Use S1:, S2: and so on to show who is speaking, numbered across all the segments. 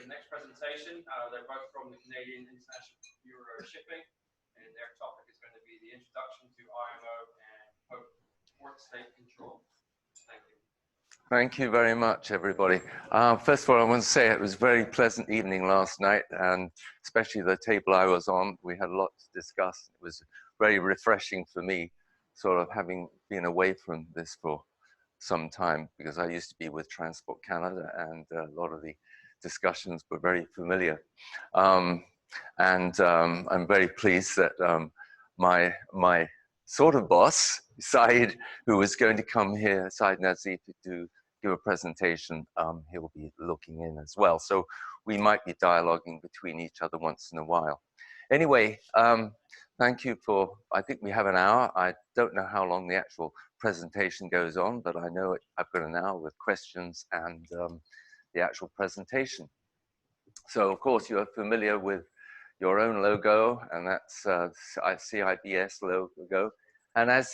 S1: the next presentation. They're both from the Canadian International Bureau of Shipping, and their topic is going to be the introduction to IMO and port state control. Thank you.
S2: Thank you very much, everybody. First of all, I want to say it was a very pleasant evening last night, and especially the table I was on, we had a lot to discuss. It was very refreshing for me, sort of having been away from this for some time, because I used to be with Transport Canada, and a lot of the discussions were very familiar. I'm very pleased that my sort of boss, Said, who was going to come here, Said Nazif, to give a presentation, he'll be looking in as well. So we might be dialoguing between each other once in a while. Anyway, thank you for, I think we have an hour. I don't know how long the actual presentation goes on, but I know I've got an hour with questions and the actual presentation. So of course you're familiar with your own logo, and that's CIBS logo. And as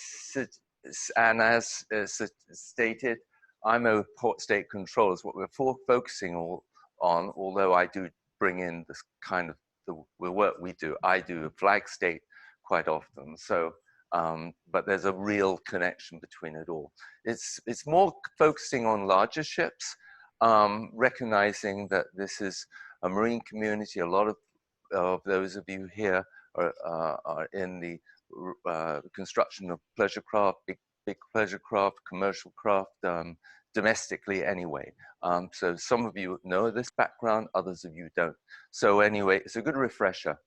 S2: stated, IMO port state control is what we're focusing on, although I do bring in this kind of the work we do. I do flag state quite often, so but there's a real connection between it all. It's more focusing on larger ships, recognizing that this is a marine community. A lot of those of you here are in the construction of pleasure craft, big pleasure craft, commercial craft, domestically anyway. So some of you know this background, others of you don't. So anyway, it's a good refresher.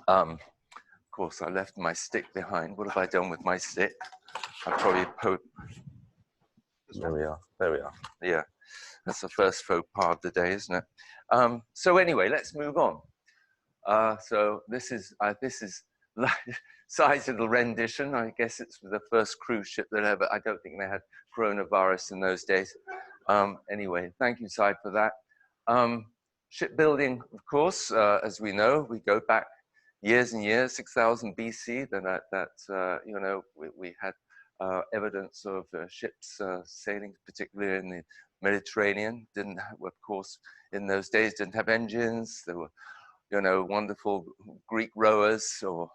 S2: Of course, I left my stick behind. What have I done with my stick? I probably there we are. There we are. Yeah, that's the first faux pas of the day, isn't it? So anyway, let's move on. So this is like Side's little rendition. I guess it's the first cruise ship that ever. I don't think they had coronavirus in those days. Anyway, thank you, Side, for that. Shipbuilding, of course, as we know, we go back years and years, 6000 BC. Then you know, we had evidence of ships sailing, particularly in the Mediterranean. Didn't have, of course, in those days didn't have engines. There were, you know, wonderful Greek rowers or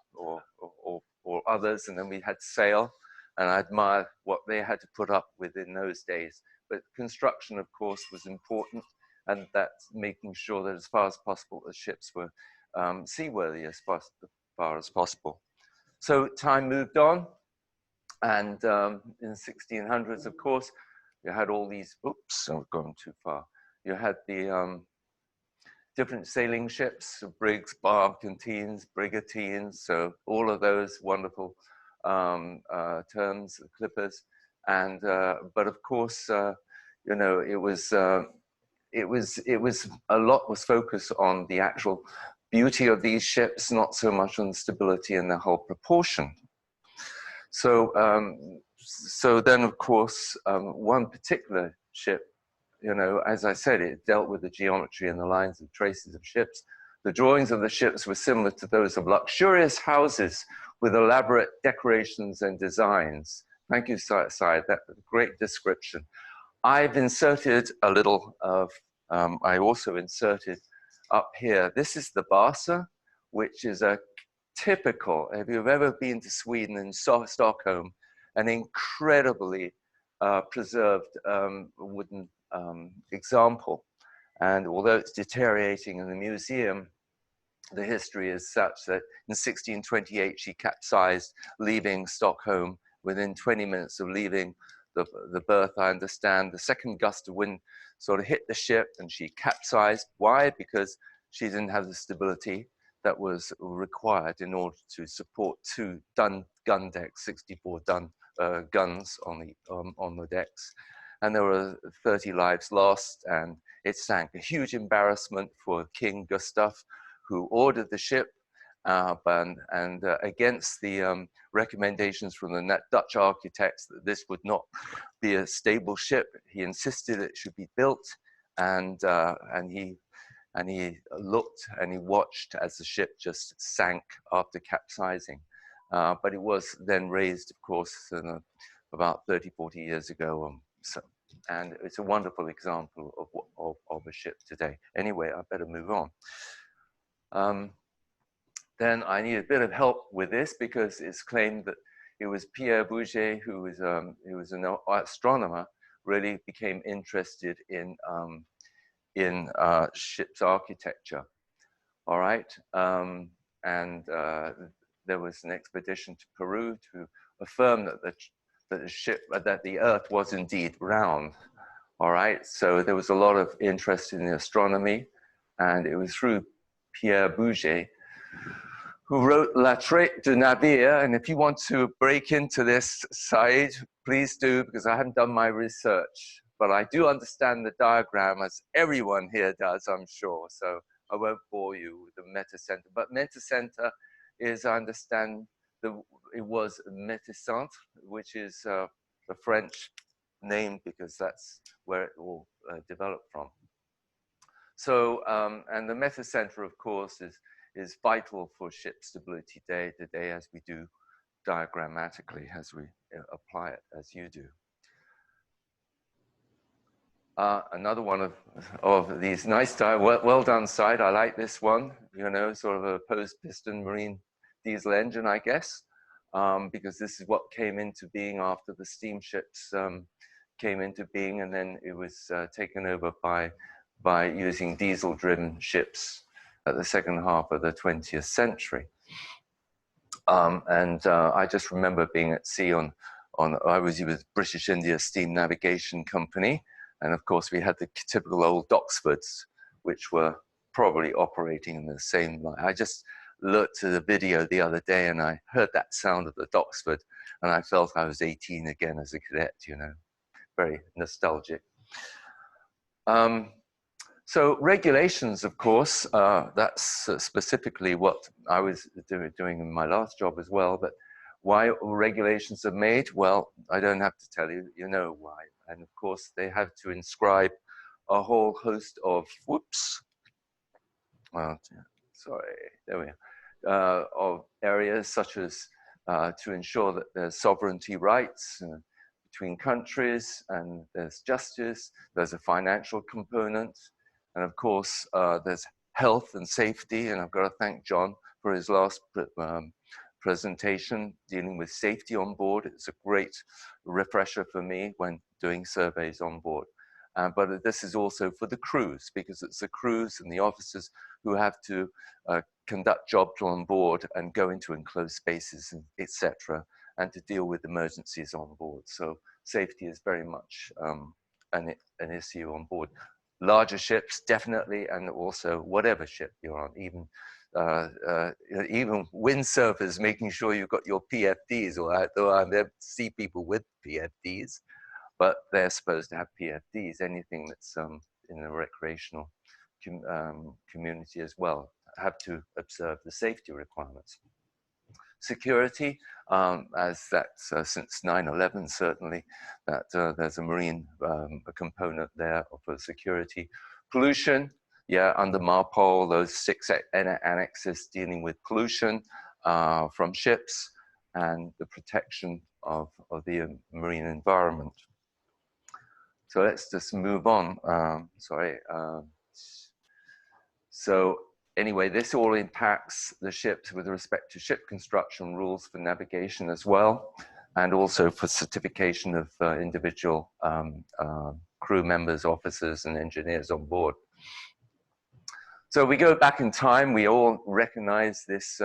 S2: others, and then we had sail, and I admire what they had to put up with in those days. But construction, of course, was important, and that's making sure that as far as possible the ships were seaworthy as far as possible. So time moved on, and in the 1600s, of course, you had all these, oops, I've gone too far. You had the different sailing ships, brigs, barkentines, brigantines, so all of those wonderful terms, clippers, and but of course, you know, it was a lot was focused on the actual beauty of these ships, not so much on stability and the whole proportion. So so then, of course, one particular ship, you know, as I said, it dealt with the geometry and the lines and traces of ships. The drawings of the ships were similar to those of luxurious houses with elaborate decorations and designs. Thank you, Said. That's a great description. I've inserted a little of, I also inserted up here, this is the Barca, which is a typical, if you've ever been to Sweden and Stockholm, an incredibly preserved wooden example. And although it's deteriorating in the museum, the history is such that in 1628 she capsized, leaving Stockholm. Within 20 minutes of leaving the berth, I understand, the second gust of wind sort of hit the ship and she capsized. Why? Because she didn't have the stability that was required in order to support two gun decks, 64 guns on the decks. And there were 30 lives lost, and it sank. A huge embarrassment for King Gustav, who ordered the ship, and against the recommendations from the Dutch architects that this would not be a stable ship, he insisted it should be built, and he looked and he watched as the ship just sank after capsizing. But it was then raised, of course, about 30, 40 years ago. So and it's a wonderful example of a ship today. Anyway, I better move on. Then I need a bit of help with this because it's claimed that it was Pierre Bouget, who was an astronomer, really became interested in ship's architecture. All right, and there was an expedition to Peru to affirm that the Earth was indeed round. All right, so there was a lot of interest in the astronomy, and it was through Pierre Bouget who wrote La Traite du Navire. And if you want to break into this side, please do, because I haven't done my research. But I do understand the diagram, as everyone here does, I'm sure. So I won't bore you with the Meta-Center. But Meta-Center is, I understand, it was Meta-Centre, which is the French name, because that's where it all developed from. So, and the Meta-Center, of course, is vital for ship stability day to day, as we do diagrammatically, as we apply it, as you do. Another one of these nice well done side. I like this one, you know, sort of a post-piston marine diesel engine, I guess, because this is what came into being after the steamships came into being, and then it was taken over by using diesel-driven ships at the second half of the 20th century. I just remember being at sea I was with British India Steam Navigation Company, and of course we had the typical old Doxfords, which were probably operating in the same line. I just looked at a video the other day and I heard that sound of the Doxford, and I felt I was 18 again as a cadet, you know, very nostalgic. So regulations, of course, that's specifically what I was doing in my last job as well. But why regulations are made? Well, I don't have to tell you, you know why. And of course, they have to inscribe a whole host of, sorry, there we are, of areas such as to ensure that there's sovereignty rights between countries, and there's justice, there's a financial component, and of course, there's health and safety, and I've got to thank John for his last presentation dealing with safety on board. It's a great refresher for me when doing surveys on board. But this is also for the crews, because it's the crews and the officers who have to conduct jobs on board and go into enclosed spaces, etc., and to deal with emergencies on board. So safety is very much an issue on board. Larger ships, definitely, and also whatever ship you're on, even windsurfers, making sure you've got your PFDs, although I never see people with PFDs, but they're supposed to have PFDs, anything that's in the recreational community as well, have to observe the safety requirements. Security, as that's since 9/11 certainly, that there's a marine component there for security. Pollution, yeah, under MARPOL, those 6 annexes dealing with pollution from ships and the protection of the marine environment. So let's just move on. So anyway, this all impacts the ships with respect to ship construction rules for navigation as well, and also for certification of individual crew members, officers, and engineers on board. So we go back in time. We all recognize this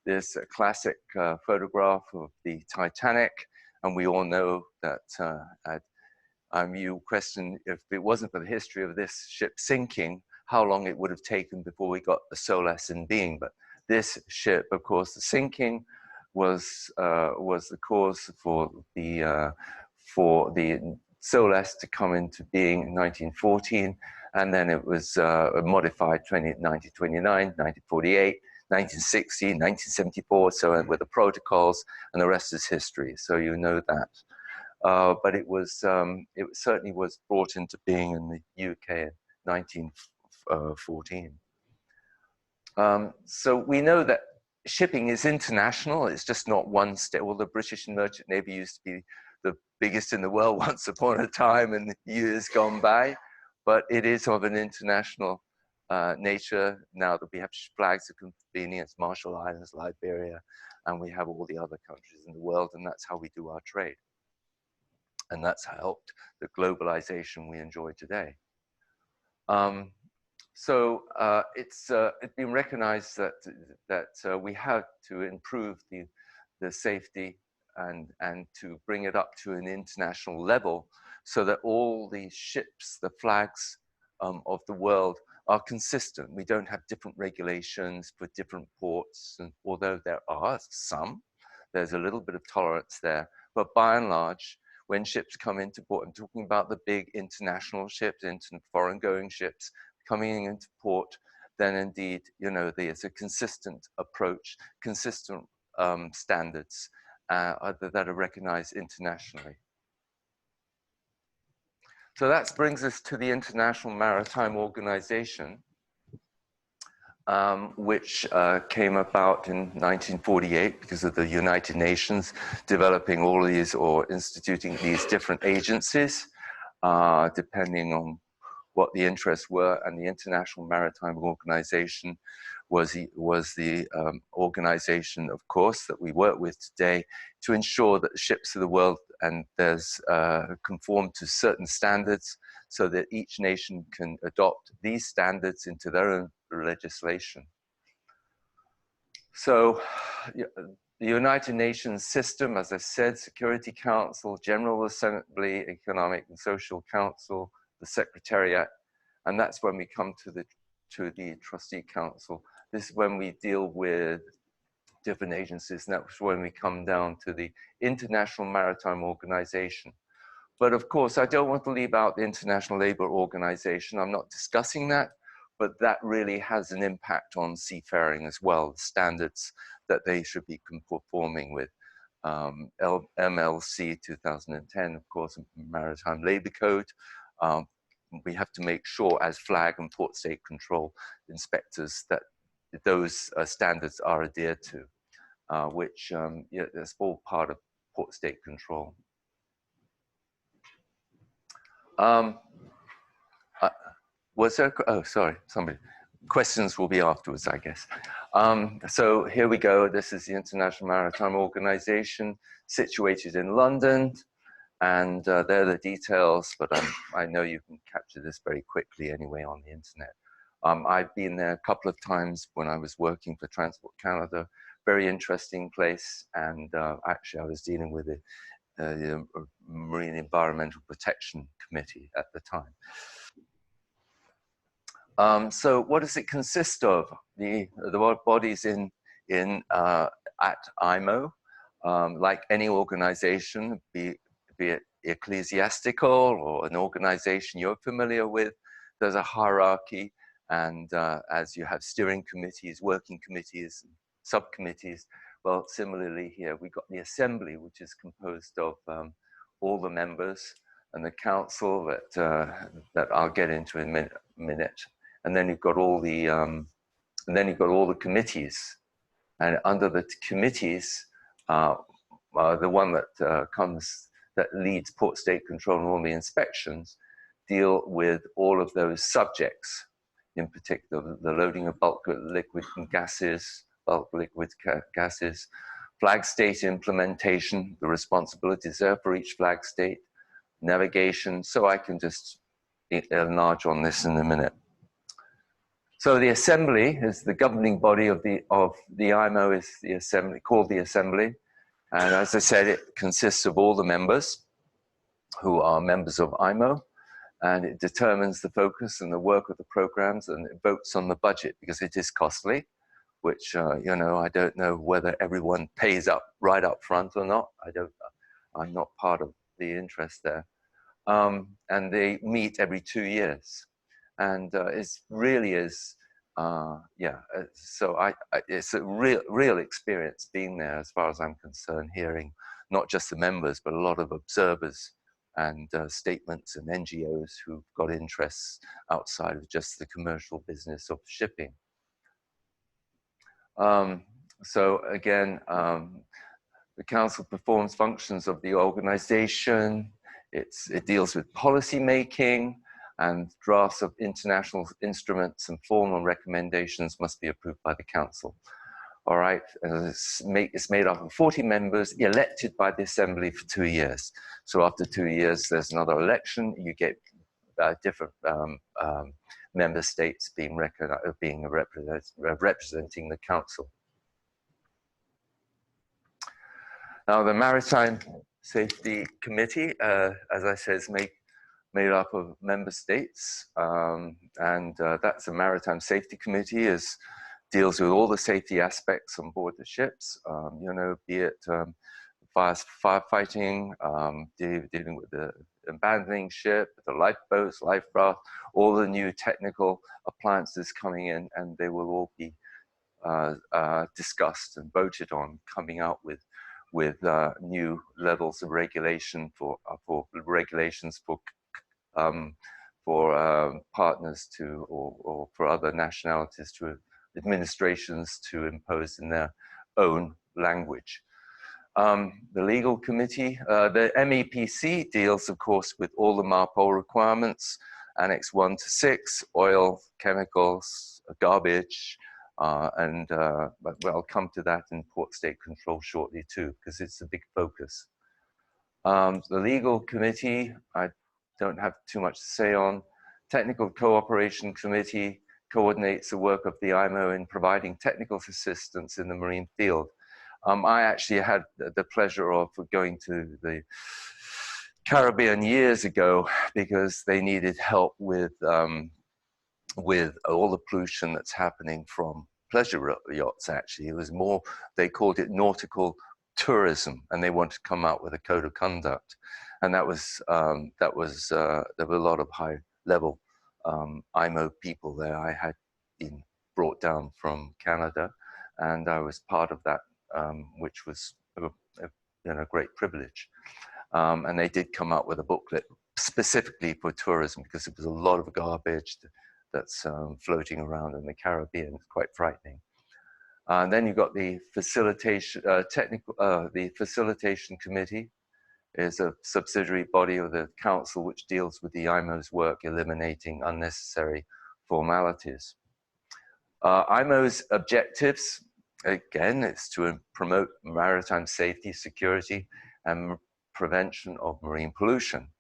S2: this classic photograph of the Titanic, and we all know that you question, if it wasn't for the history of this ship sinking, how long it would have taken before we got the SOLAS in being. But this ship, of course, the sinking was the cause for the SOLAS to come into being in 1914, and then it was modified 1929, 1948, 1960, 1974, so with the protocols, and the rest is history. So you know that. But it certainly was brought into being in the UK in 1914. So we know that shipping is international. It's just not one state. Well, the British Merchant Navy used to be the biggest in the world once upon a time in years gone by, but it is of an international nature now that we have flags of convenience, Marshall Islands, Liberia, and we have all the other countries in the world, and that's how we do our trade. And that's helped the globalization we enjoy today. It's been recognized that we have to improve the safety and to bring it up to an international level so that all the ships, the flags of the world are consistent. We don't have different regulations for different ports, and although there are some, there's a little bit of tolerance there, but by and large, when ships come into port, I'm talking about the big international ships, foreign going ships coming into port, then indeed, you know, there's a consistent approach, consistent standards that are recognized internationally. So that brings us to the International Maritime Organization, which came about in 1948 because of the United Nations developing all these or instituting these different agencies, depending on what the interests were, and the International Maritime Organization was the organization, of course, that we work with today to ensure that the ships of the world and there's conform to certain standards so that each nation can adopt these standards into their own legislation. So the United Nations system, as I said, Security Council, General Assembly, Economic and Social Council, the Secretariat, and that's when we come to the Trustee Council. This is when we deal with different agencies, and that's when we come down to the International Maritime Organization. But of course, I don't want to leave out the International Labour Organization. I'm not discussing that, but that really has an impact on seafaring as well, the standards that they should be conforming with. MLC 2010, of course, Maritime Labour Code. We have to make sure as flag and port state control inspectors that those standards are adhered to, which yeah, that's all part of port state control. Was there, oh, sorry, somebody. Questions will be afterwards, I guess. So here we go. This is the International Maritime Organization, situated in London. And there are the details, but I know you can capture this very quickly anyway on the internet. I've been there a couple of times when I was working for Transport Canada. Very interesting place. And actually, I was dealing with the Marine Environmental Protection Committee at the time. So what does it consist of? The bodies at IMO, like any organization, be it ecclesiastical or an organization you're familiar with, there's a hierarchy, and as you have steering committees, working committees, subcommittees, well, similarly here, we've got the assembly, which is composed of all the members, and the council that I'll get into in a minute. And then you've got all the committees, and under the committees, the one that leads port state control and all the inspections deal with all of those subjects, in particular the loading of bulk liquid gases, flag state implementation, the responsibilities there for each flag state, navigation. So I can just enlarge on this in a minute. So the Assembly is the governing body of the IMO, is the Assembly, called the Assembly. And as I said, it consists of all the members who are members of IMO, and it determines the focus and the work of the programs, and it votes on the budget because it is costly, which, you know, I don't know whether everyone pays up right up front or not. I'm not part of the interest there. And they meet every 2 years. And it really is, yeah, so it's a real experience being there as far as I'm concerned, hearing not just the members, but a lot of observers and statements and NGOs who've got interests outside of just the commercial business of shipping. So again, The council performs functions of the organization. It deals with policy making, and drafts of international instruments and formal recommendations must be approved by the council. All right, it's made up of 40 members elected by the assembly for 2 years. So after 2 years, there's another election. You get different member states being representing the council. Now, the Maritime Safety Committee, as I said, is made up of member states, that's the Maritime Safety Committee. Deals with all the safety aspects on board the ships, you know, be it firefighting, dealing with the abandoning ship, the lifeboats, liferaft, all the new technical appliances coming in, and they will all be discussed and voted on, coming out with new levels of regulation for regulations for partners to or for other nationalities to administrations to impose in their own language. The legal committee, the MEPC deals, of course, with all the MARPOL requirements, Annex 1 to 6, oil, chemicals, garbage, but I'll come to that in port state control shortly too, because it's a big focus. The legal committee, I don't have too much to say on. Technical Cooperation Committee coordinates the work of the IMO in providing technical assistance in the marine field. I actually had the pleasure of going to the Caribbean years ago because they needed help with all the pollution that's happening from pleasure yachts. Actually, it was more, they called it nautical tourism, and they wanted to come out with a code of conduct, and there were a lot of high level IMO people there. I had been brought down from Canada, and I was part of that, which was a great privilege. And they did come up with a booklet specifically for tourism, because there was a lot of garbage that's floating around in the Caribbean. It's quite frightening. And then you've got the Facilitation the Facilitation Committee is a subsidiary body of the council which deals with the IMO's work eliminating unnecessary formalities. IMO's objectives, again, it's to promote maritime safety, security, and prevention of marine pollution.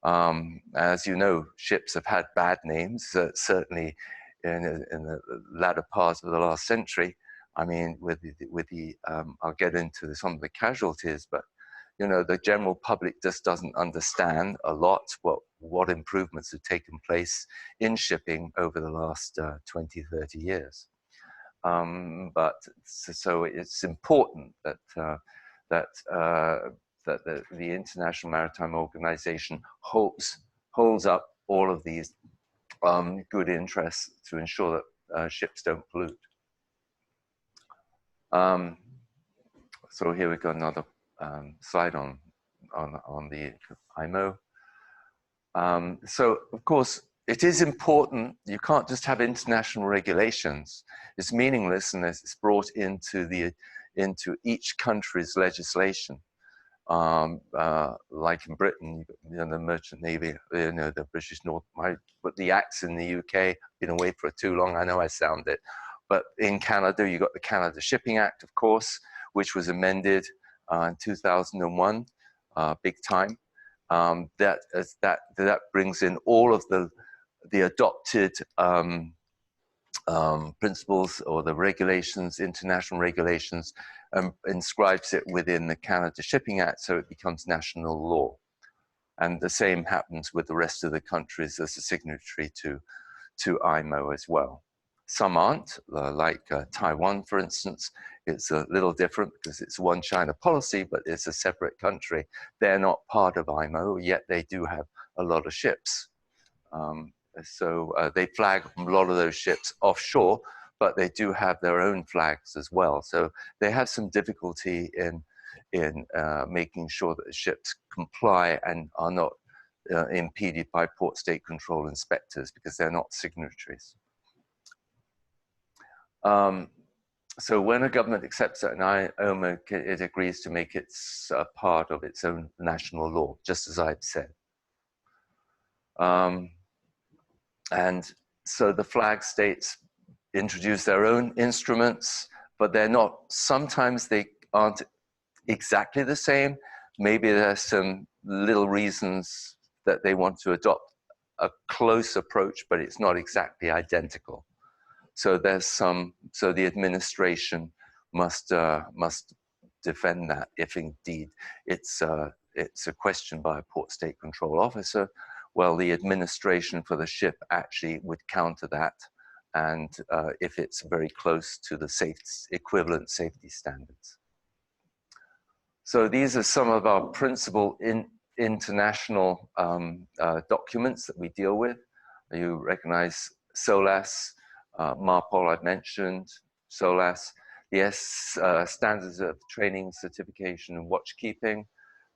S2: As you know, ships have had bad names, certainly in the latter part of the last century. I mean, I'll get into some of the casualties, but you know, the general public just doesn't understand a lot what improvements have taken place in shipping over the last 20, 30 years. So it's important that the International Maritime Organization holds up all of these good interests to ensure that ships don't pollute. So here we got another slide on the IMO. So of course, it is important. You can't just have international regulations. It's meaningless unless it's brought into each country's legislation. Like in Britain, you know, the Merchant Navy, you know, the British North, but the acts in the UK, been away for too long, I know I sound it. But in Canada, you got the Canada Shipping Act, of course, which was amended in 2001, big time. That brings in all of the adopted principles or the regulations, international regulations, inscribes it within the Canada Shipping Act, so it becomes national law. And the same happens with the rest of the countries as a signatory to IMO as well. Some aren't, like Taiwan, for instance. It's a little different because it's one China policy, but it's a separate country. They're not part of IMO, yet they do have a lot of ships. So they flag a lot of those ships offshore, but they do have their own flags as well. So they have some difficulty in making sure that the ships comply and are not impeded by port state control inspectors because they're not signatories. So when a government accepts it, an IMO, it agrees to make it a part of its own national law, just as I've said. And so the flag states introduce their own instruments, but they're not, sometimes they aren't exactly the same. Maybe there's some little reasons that they want to adopt a close approach, but it's not exactly identical. So there's some, so the administration must defend that if indeed it's a question by a port state control officer. Well, the administration for the ship actually would counter that, and if it's very close to the equivalent safety standards. So these are some of our principal international documents that we deal with. You recognize SOLAS, MARPOL I've mentioned, SOLAS, the standards of training, certification, and watchkeeping.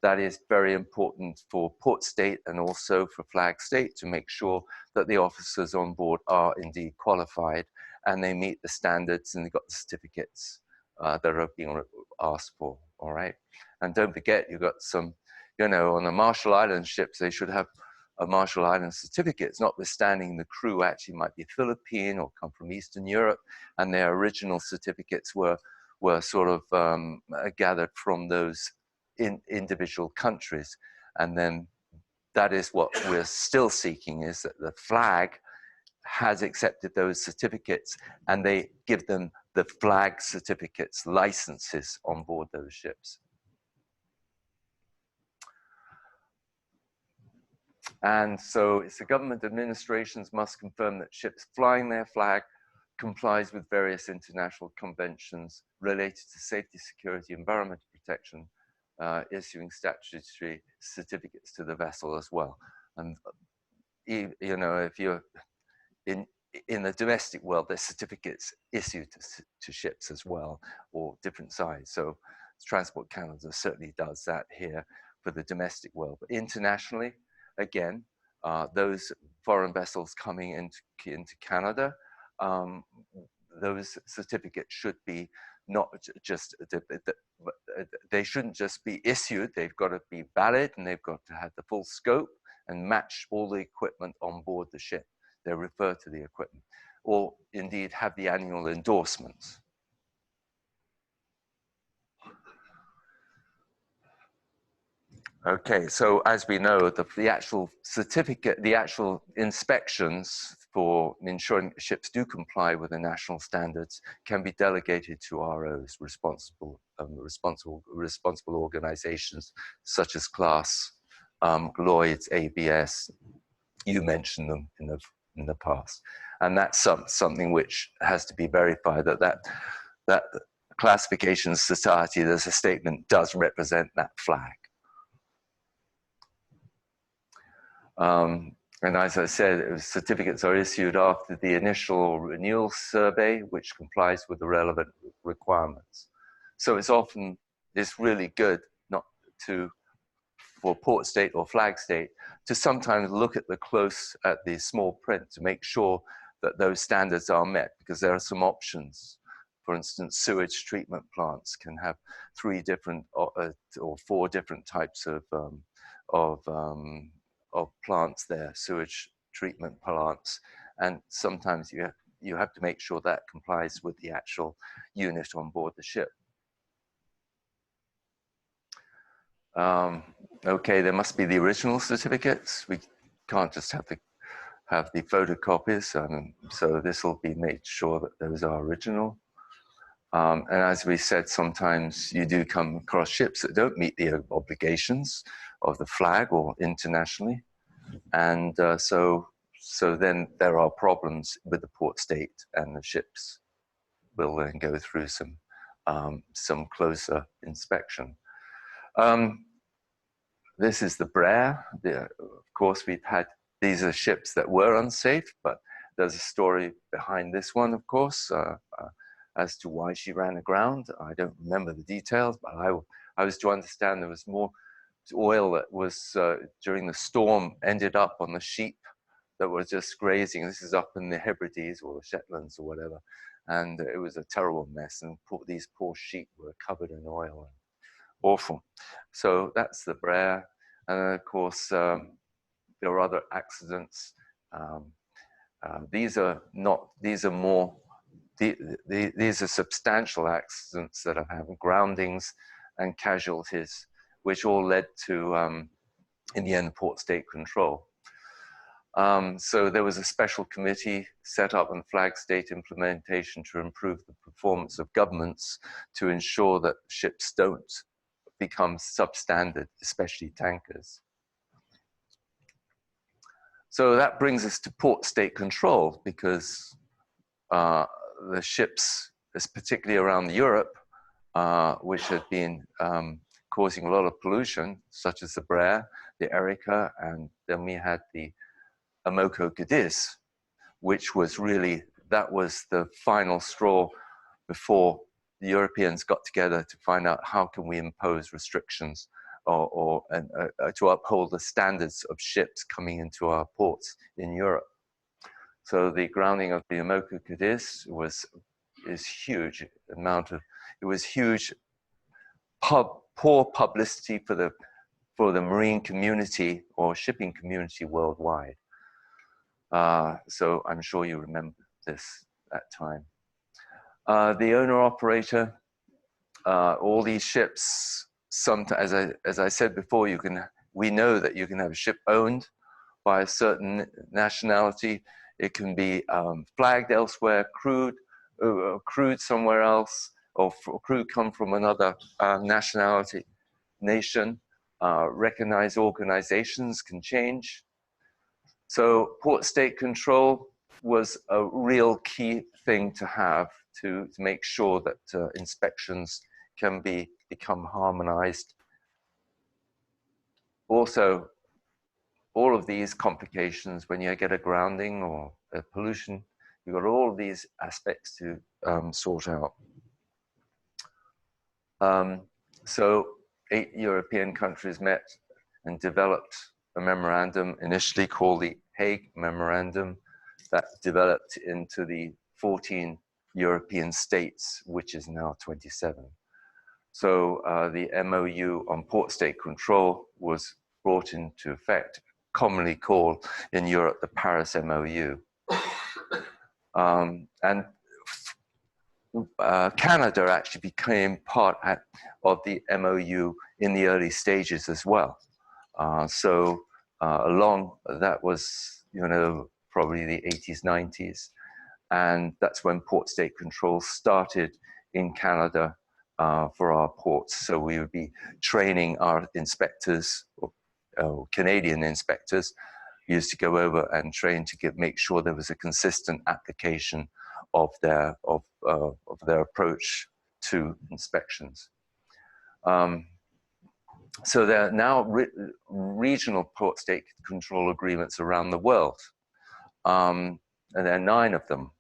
S2: That is very important for port state and also for flag state to make sure that the officers on board are indeed qualified and they meet the standards and they've got the certificates that are being asked for, all right? And don't forget, you've got some, you know, on the Marshall Islands ships, they should have a Marshall Islands certificates, notwithstanding the crew actually might be Philippine or come from Eastern Europe, and their original certificates were sort of gathered from those individual countries. And then that is what we're still seeking, is that the flag has accepted those certificates and they give them the flag certificates, licenses on board those ships. And so it's the government administrations must confirm that ships flying their flag complies with various international conventions related to safety, security, environmental protection, issuing statutory certificates to the vessel as well. And you know, if you're in the domestic world, there's certificates issued to ships as well, or different size. So Transport Canada certainly does that here for the domestic world. But internationally, again, those foreign vessels coming into Canada, those certificates should be not just, they shouldn't just be issued, they've got to be valid and they've got to have the full scope and match all the equipment on board the ship. They refer to the equipment, or indeed have the annual endorsements. Okay, so as we know, the actual certificate, the actual inspections for ensuring ships do comply with the national standards can be delegated to ROs, responsible organizations such as CLASS, Lloyd's, ABS. You mentioned them in the past, and that's something which has to be verified, that classification society, there's a statement, does represent that flag. And as I said, certificates are issued after the initial renewal survey, which complies with the relevant requirements. So it's really good for port state or flag state to sometimes look at the small print to make sure that those standards are met, because there are some options. For instance, sewage treatment plants can have 3 different or 4 different types of plants there, sewage treatment plants, and sometimes you have to make sure that complies with the actual unit on board the ship. Okay, there must be the original certificates. We can't just have the photocopies, so this will be made sure that those are original. And as we said, sometimes you do come across ships that don't meet the obligations of the flag or internationally, and so then there are problems with the port state, and the ships will then go through some closer inspection. This is the Brer. Of course, these are ships that were unsafe, but there's a story behind this one, of course, as to why she ran aground. I don't remember the details, but I was to understand there was more oil that was, during the storm, ended up on the sheep that were just grazing. This is up in the Hebrides or the Shetlands or whatever. And it was a terrible mess. And these poor sheep were covered in oil. Awful. So that's the Brer. And of course, there are other accidents. These are substantial accidents that have happened, groundings and casualties, which all led to, in the end, port state control. So there was a special committee set up on flag state implementation to improve the performance of governments to ensure that ships don't become substandard, especially tankers. So that brings us to port state control, because the ships, particularly around Europe, which had been causing a lot of pollution, such as the Brer, the Erika, and then we had the Imoko Cadiz, which was really, that was the final straw before the Europeans got together to find out how can we impose restrictions or to uphold the standards of ships coming into our ports in Europe. So the grounding of the Imoko Cadiz is huge amount of, it was huge poor publicity for the marine community or shipping community worldwide. So I'm sure you remember that time. The owner operator, all these ships, as I said before, we know that you can have a ship owned by a certain nationality. It can be flagged elsewhere, crewed somewhere else, or crew come from another nation. Recognized organizations can change. So port state control was a real key thing to have to make sure that inspections can become harmonized. Also, all of these complications, when you get a grounding or a pollution, you've got all of these aspects to sort out. So 8 European countries met and developed a memorandum initially called the Hague Memorandum that developed into the 14 European states, which is now 27. So the MOU on port state control was brought into effect, commonly called in Europe the Paris MOU. And Canada actually became part of the MOU in the early stages as well. So that was, probably the 80s, 90s. And that's when port state control started in Canada for our ports. So we would be training our inspectors, Canadian inspectors, used to go over and train to make sure there was a consistent application of their approach to inspections. So there are now regional port state control agreements around the world, and there are 9 of them,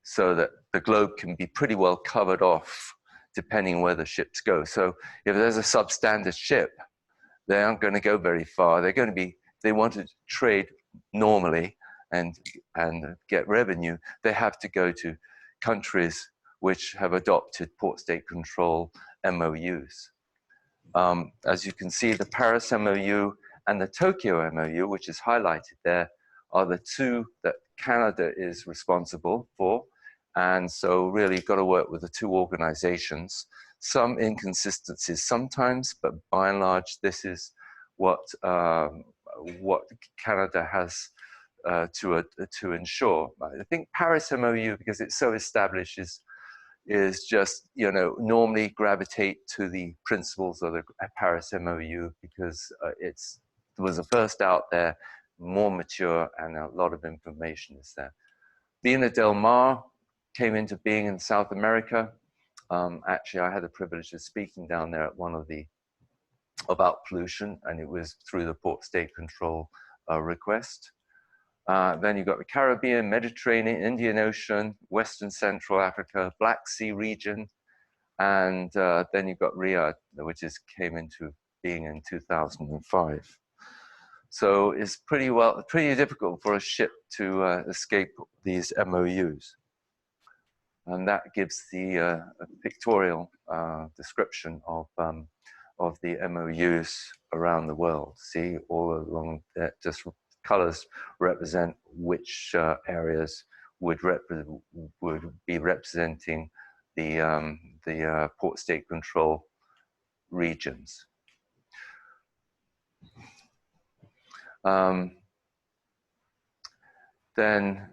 S2: so that the globe can be pretty well covered off depending where the ships go. So if there's a substandard ship, they aren't going to go very far. They want to trade normally and get revenue. They have to go to countries which have adopted port state control MOUs. As you can see, the Paris MOU and the Tokyo MOU, which is highlighted there, are the 2 that Canada is responsible for. And so really you've got to work with the 2 organizations. Some inconsistencies sometimes, but by and large, this is what Canada has to ensure. I think Paris MOU, because it's so established, is just, normally gravitate to the principles of the Paris MOU because it was the first out there, more mature, and a lot of information is there. Viña del Mar came into being in South America. Actually, I had the privilege of speaking down there at one of about pollution, and it was through the port state control request. Then you've got the Caribbean, Mediterranean, Indian Ocean, Western Central Africa, Black Sea region, and then you've got Riyadh, which came into being in 2005. So it's pretty difficult for a ship to escape these MOUs. And that gives the pictorial description of the MOUs around the world. See, all along that, just colors represent which areas would be representing the port state control regions.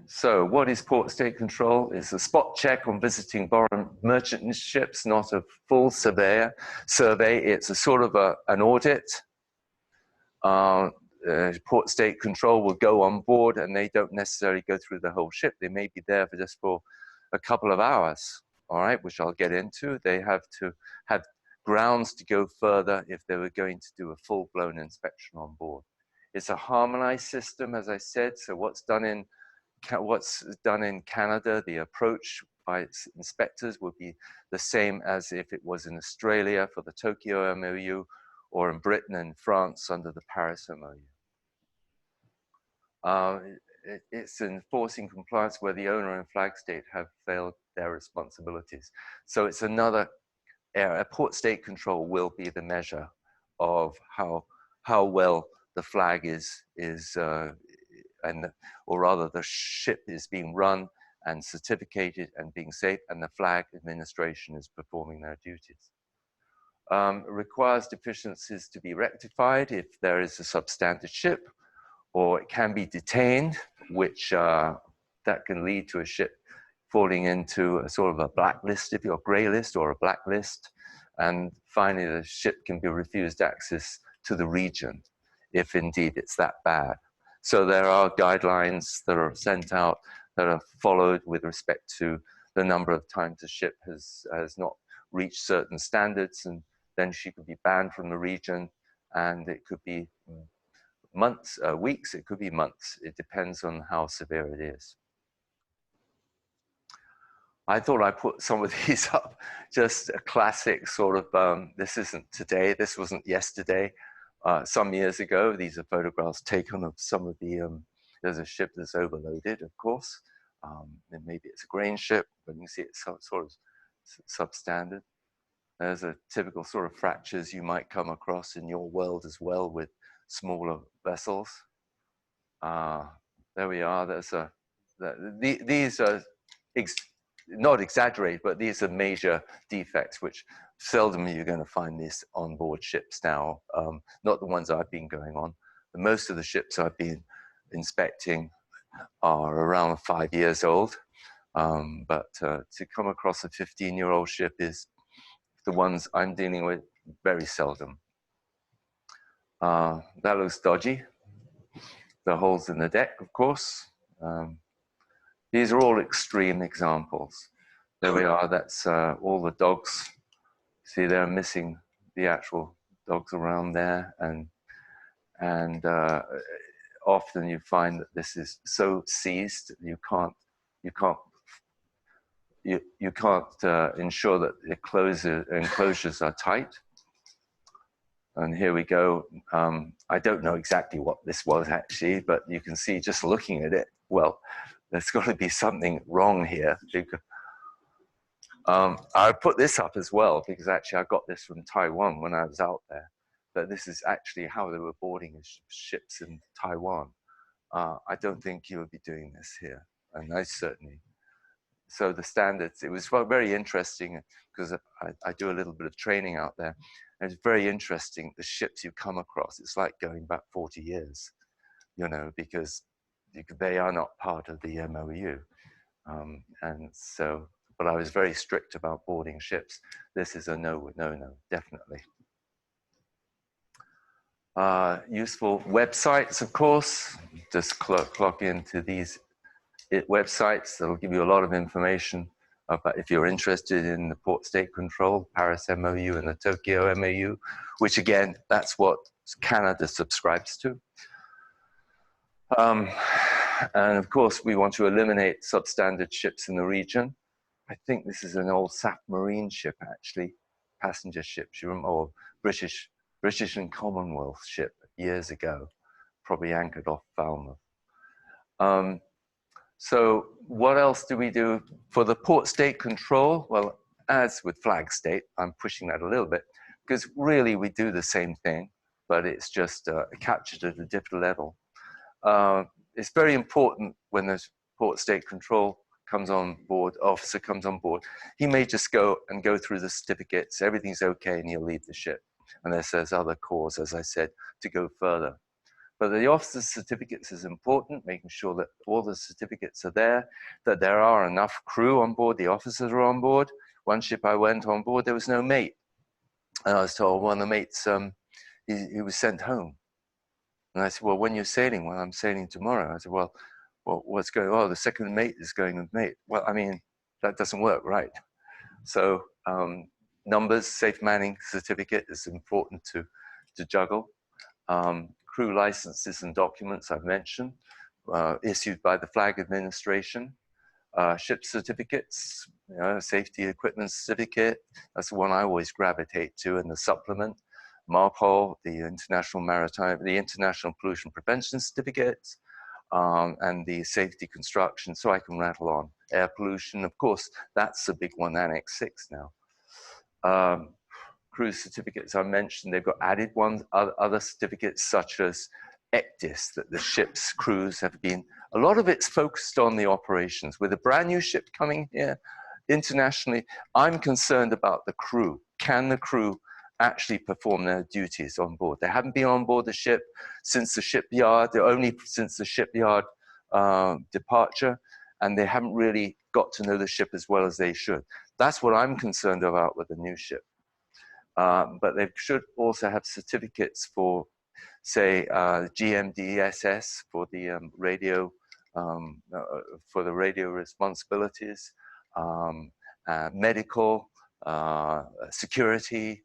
S2: So what is port state control? It's a spot check on visiting foreign merchant ships, not a full survey. It's a sort of an audit. Port state control will go on board, and they don't necessarily go through the whole ship. They may be there for just for a couple of hours, all right, which I'll get into. They have to have grounds to go further if they were going to do a full-blown inspection on board. It's a harmonized system, as I said. So what's done in Canada, the approach by its inspectors would be the same as if it was in Australia for the Tokyo MOU, or in Britain and France under the Paris MOU. It's enforcing compliance where the owner and flag state have failed their responsibilities. So it's another area. Port state control will be the measure of how well the flag or rather the ship is being run and certificated and being safe, and the flag administration is performing their duties. Requires deficiencies to be rectified if there is a substandard ship, or it can be detained, which that can lead to a ship falling into a sort of a blacklist, if you're a grey list or a blacklist. And finally, the ship can be refused access to the region if indeed it's that bad. So there are guidelines that are sent out that are followed with respect to the number of times a ship has not reached certain standards, and then she could be banned from the region, and it could be months, weeks, it could be months. It depends on how severe it is. I thought I put some of these up, just a classic sort of, this isn't today, this wasn't yesterday. Some years ago, these are photographs taken of some of the, there's a ship that's overloaded, of course. And maybe it's a grain ship, but you can see it's sort of substandard. There's a typical sort of fractures you might come across in your world as well with smaller vessels. There we are. These are not exaggerated, but these are major defects, which seldom you're going to find these on board ships now. Not the ones I've been going on. Most of the ships I've been inspecting are around 5 years old. But to come across a 15-year-old ship is the ones I'm dealing with very seldom. That looks dodgy. The holes in the deck, of course. These are all extreme examples. There we are, that's all the dogs. See, they're missing the actual dogs around there, and often you find that this is so seized you can't ensure that the enclosures are tight. And here we go. I don't know exactly what this was actually, but you can see just looking at it, well, there's got to be something wrong here. I put this up as well because actually I got this from Taiwan when I was out there. But this is actually how they were boarding ships in Taiwan. I don't think you would be doing this here, and I certainly. So the standards, it was very interesting because I do a little bit of training out there. And it's very interesting, the ships you come across, it's like going back 40 years, you know, because they are not part of the MOU. And so, but I was very strict about boarding ships. This is a no, definitely. Useful websites, of course. Just clock into these websites. That'll give you a lot of information about if you're interested in the port state control, Paris MOU and the Tokyo MOU, which again, that's what Canada subscribes to. And of course, we want to eliminate substandard ships in the region. I think this is an old SAF Marine ship, actually, passenger ship, or British and Commonwealth ship years ago probably anchored off Falmouth. So what else do we do for the port state control? Well, as with flag state, I'm pushing that a little bit because really we do the same thing, but it's just captured at a different level. It's very important when the port state control comes on board, officer comes on board, he may just go through the certificates, everything's okay, and he'll leave the ship. Unless there's other cause, as I said, to go further. But the officer's certificates is important, making sure that all the certificates are there, that there are enough crew on board, the officers are on board. One ship I went on board, there was no mate. And I was told one of the mates, he was sent home. And I said, well, when you're sailing? Well, I'm sailing tomorrow. I said, well, what's going on? Oh, the second mate is going with mate. Well, I mean, that doesn't work, right? So numbers, safe manning certificate is important to juggle. Crew licenses and documents I've mentioned, issued by the Flag Administration. Ship certificates, you know, safety equipment certificate, that's the one I always gravitate to in the supplement. MARPOL, the International Maritime, the International Pollution Prevention Certificates, and the safety construction, so I can rattle on. Air pollution, of course, that's a big one, Annex 6 now. Crew certificates I mentioned, they've got added ones, other certificates such as ECDIS, that the ship's crews have been, a lot of it's focused on the operations. With a brand new ship coming here internationally, I'm concerned about the crew. Can the crew actually perform their duties on board? They haven't been on board the ship since the shipyard, only since the shipyard departure, and they haven't really got to know the ship as well as they should. That's what I'm concerned about with the new ship. But they should also have certificates for, say, GMDSS for the radio responsibilities, medical, security,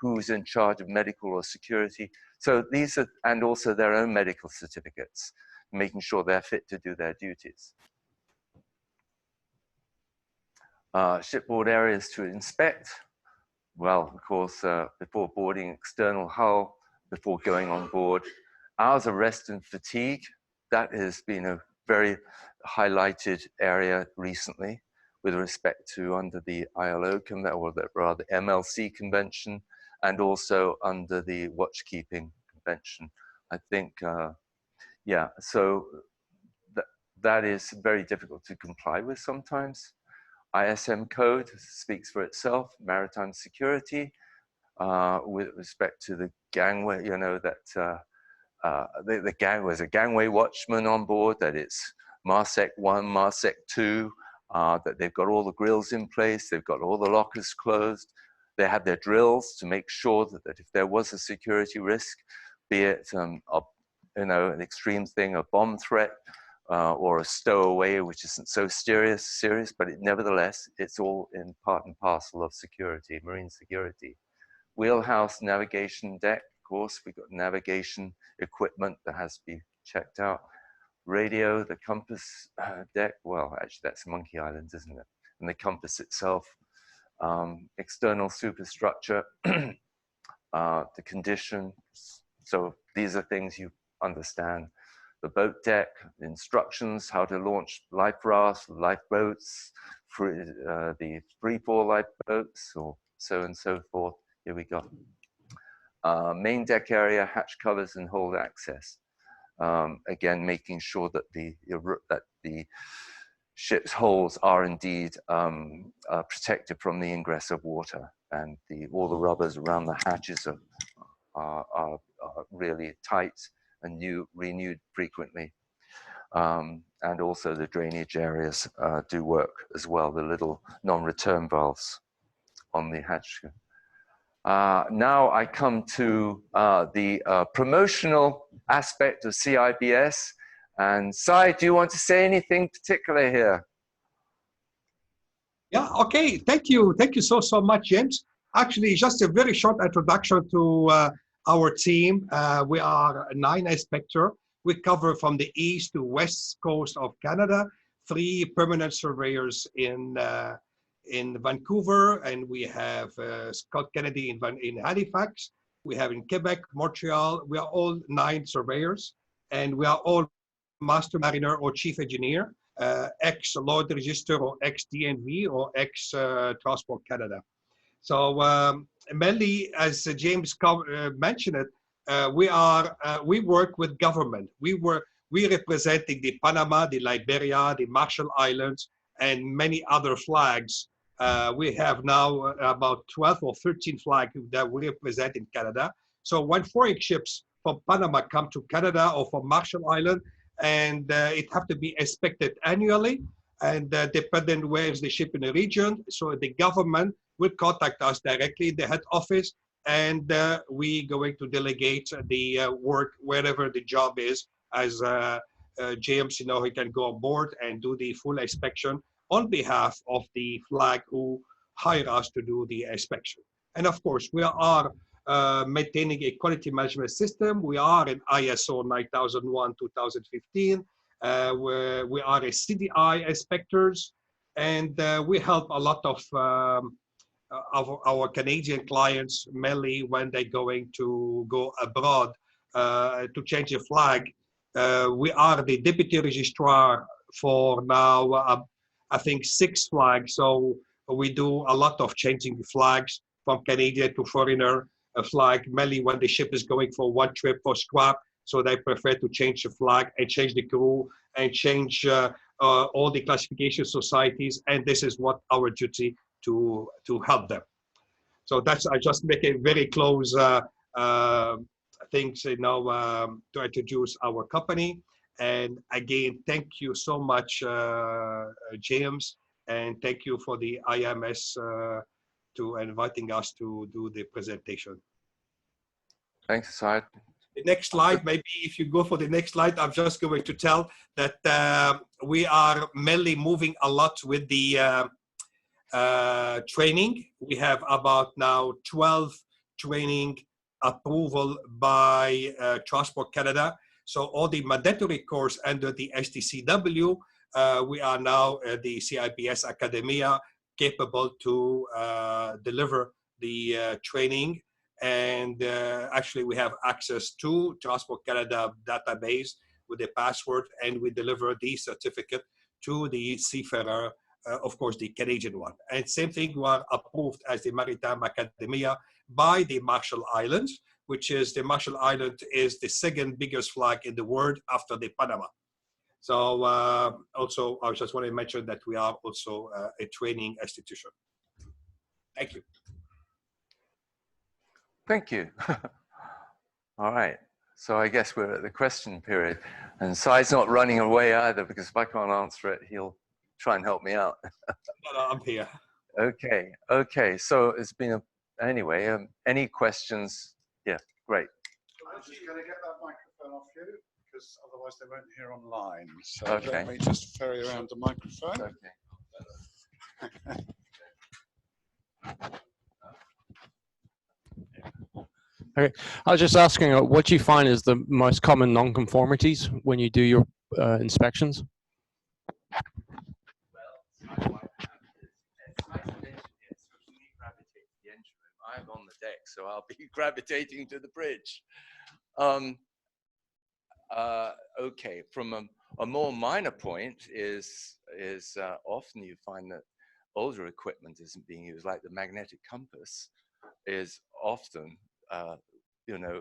S2: who's in charge of medical or security. So these are, and also their own medical certificates, making sure they're fit to do their duties. Shipboard areas to inspect. Well, of course, before boarding, external hull, before going on board. Hours of rest and fatigue, that has been a very highlighted area recently with respect to under the ILO, or rather MLC convention, and also under the watchkeeping convention. I think, yeah, so that is very difficult to comply with sometimes. ISM code speaks for itself, maritime security, with respect to the gangway, you know, that the there's a gangway watchman on board, that it's MARSEC 1, MARSEC 2, that they've got all the grills in place, they've got all the lockers closed, they have their drills to make sure that if there was a security risk, be it you know, an extreme thing, a bomb threat, or a stowaway, which isn't so serious, but nevertheless, it's all in part and parcel of security, marine security. Wheelhouse, navigation deck, of course, we've got navigation equipment that has to be checked out. Radio, the compass deck, well, actually that's Monkey Island, isn't it? And the compass itself, external superstructure, the condition. So these are things you understand. The boat deck, instructions, how to launch life rafts, lifeboats, the free-fall lifeboats, or so and so forth. Here we go. Main deck area, hatch covers, and hold access. Again, making sure that the ship's holes are indeed protected from the ingress of water, and all the rubbers around the hatches are really tight and renewed frequently. And also the drainage areas do work as well, the little non-return valves on the hatch. Now I come to the promotional aspect of CIBS. And Sai, do you want to say anything particular here?
S3: Yeah, okay, thank you. Thank you so much, James. Actually, just a very short introduction to our team. We are 9 inspectors. We cover from the east to west coast of Canada, 3 permanent surveyors in Vancouver, and we have Scott Kennedy in Halifax. we have in Quebec, Montreal. We are all 9 surveyors, and we are all master mariner or chief engineer, ex-Lloyd Register or ex-DNV or ex-Transport Canada. So mainly, as James mentioned it, we work with government. We representing the Panama, the Liberia, the Marshall Islands, and many other flags. We have now about 12 or 13 flags that we represent in Canada. So when foreign ships from Panama come to Canada or from Marshall Island, and it have to be inspected annually, and depending where is the ship in the region, so the government will contact us directly, the head office, and we going to delegate the work wherever the job is. As James, you know, he can go on board and do the full inspection on behalf of the flag who hire us to do the inspection. And of course, we are maintaining a quality management system. We are in ISO 9001-2015. We are a CDI inspectors, and we help a lot of our Canadian clients, mainly when they're going to go abroad to change the flag. We are the deputy registrar for now, I think 6 flags. So we do a lot of changing flags from Canadian to foreigner flag, mainly when the ship is going for one trip for scrap. So they prefer to change the flag and change the crew and change all the classification societies. And this is what our duty to help them. So that's, I just make a very close things, you know, to introduce our company. And again, thank you so much, James, and thank you for the IMS to inviting us to do the presentation.
S2: Thanks, Saad.
S3: The next slide, maybe if you go for the next slide, I'm just going to tell that we are mainly moving a lot with the training. We have about now 12 training approval by Transport Canada. So all the mandatory course under the STCW, we are now the CIPS Academia capable to deliver the training. And actually we have access to Transport Canada database with a password, and we deliver the certificate to the Seafarer, of course, the Canadian one. And same thing, we are approved as the Maritime Academia by the Marshall Islands, which is the Marshall Island is the 2nd biggest flag in the world after the Panama. So also, I just want to mention that we are also a training institution. Thank you.
S2: Thank you. All right. So I guess we're at the question period. And Sai's not running away either, because if I can't answer it, he'll try and help me out.
S3: No, I'm here.
S2: Okay. Okay. So it's been anyway, any questions? Yeah, great.
S4: I'm just going to get that microphone off you, because otherwise they won't hear online. So
S2: Okay.
S4: let me just ferry around the microphone.
S2: Okay.
S5: Okay, I was just asking, what do you find is the most common non-conformities when you do your inspections?
S2: Well, it's nice and engineered, so if you gravitate to the engine room, I'm on the deck, so I'll be gravitating to the bridge. Okay, from a more minor point is often you find that older equipment isn't being used, like the magnetic compass is often you know,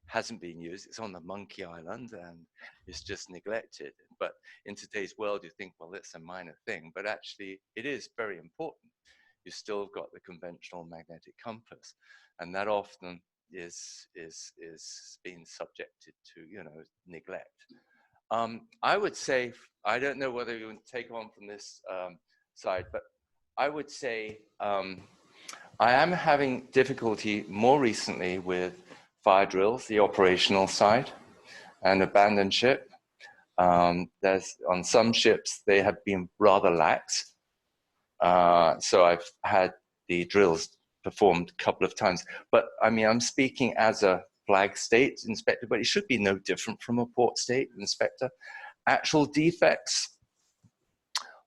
S2: hasn't been used. It's on the Monkey Island and it's just neglected. But in today's world, you think, well, it's a minor thing, but actually it is very important. You still got the conventional magnetic compass, and that often is being subjected to, you know, neglect. I would say, I don't know whether you want to take on from this side, but I would say I am having difficulty more recently with fire drills, the operational side, and abandoned ship. There's on some ships, they have been rather lax. So I've had the drills performed a couple of times, but I mean, I'm speaking as a flag state inspector, but it should be no different from a port state inspector. Actual defects,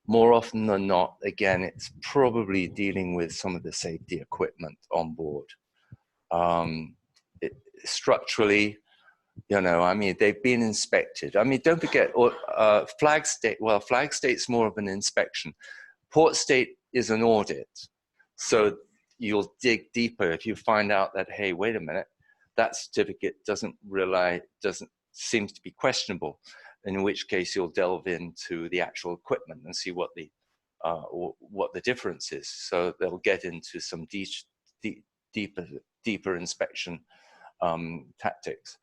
S2: more often than not, again, it's probably dealing with some of the safety equipment on board. structurally, you know, I mean, they've been inspected. I mean, don't forget, flag state, well, flag state's more of an inspection. Port state is an audit. So you'll dig deeper if you find out that, hey, wait a minute, that certificate doesn't seems to be questionable, in which case you'll delve into the actual equipment and see what the difference is. So they'll get into some deeper inspection tactics.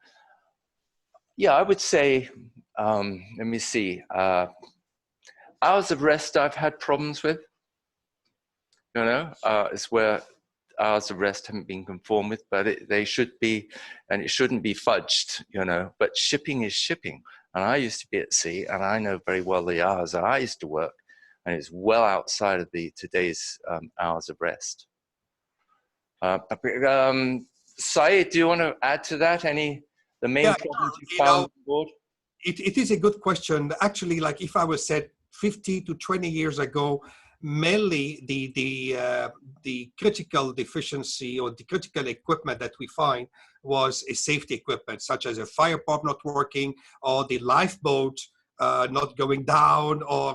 S2: Yeah, I would say, let me see, hours of rest I've had problems with, you know, it's where hours of rest haven't been conformed with, but they should be, and it shouldn't be fudged, you know, but shipping is shipping. And I used to be at sea, and I know very well the hours that I used to work, and it's well outside of today's hours of rest. Syed, do you want to add to that? The main problems you found on board?
S3: It is a good question. Actually, like if I was said 50 to 20 years ago, mainly the critical deficiency or the critical equipment that we find was a safety equipment, such as a fire pump not working, or the lifeboat not going down, or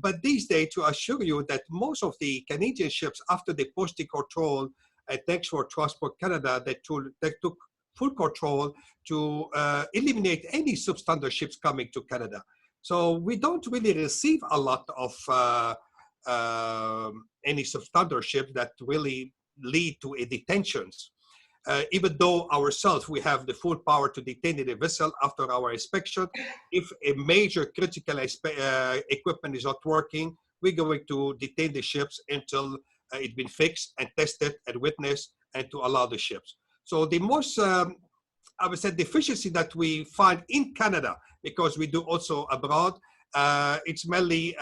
S3: but these days, to assure you that most of the Canadian ships, after the posting control thanks for Transport Canada, they took full control to eliminate any substandard ships coming to Canada. So we don't really receive a lot of any substandard ships that really lead to a detentions. Even though ourselves, we have the full power to detain the vessel after our inspection. If a major critical equipment is not working, we're going to detain the ships until it's been fixed and tested and witnessed, and to allow the ships. So the most, I would say, deficiency that we find in Canada, because we do also abroad, it's mainly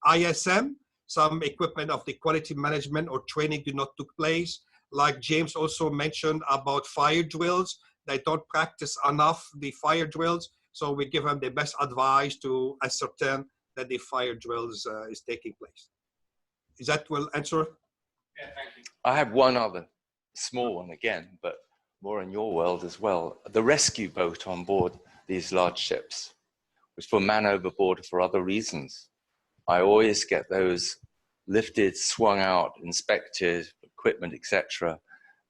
S3: ISM, some equipment of the quality management or training do not took place. Like James also mentioned about fire drills, they don't practice enough the fire drills. So we give them the best advice to ascertain that the fire drills is taking place. Is that will answer?
S1: Yeah, thank you.
S2: I have one other small one again, but more in your world as well. The rescue boat on board these large ships was for man overboard or for other reasons. I always get those lifted, swung out, inspected, equipment, etc.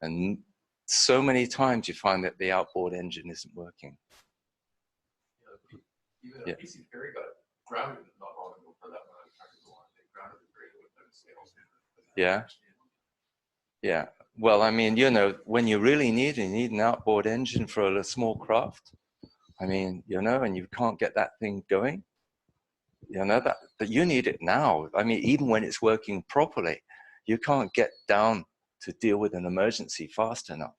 S2: And so many times you find that the outboard engine isn't working.
S6: Even a PC ferry got grounded not long ago for that one. They grounded the ferry with no sails.
S2: Yeah. Yeah. Well, I mean, you know, when you really need it, you need an outboard engine for a small craft. I mean, you know, and you can't get that thing going. You know, that you need it now. I mean, even when it's working properly, you can't get down to deal with an emergency fast enough.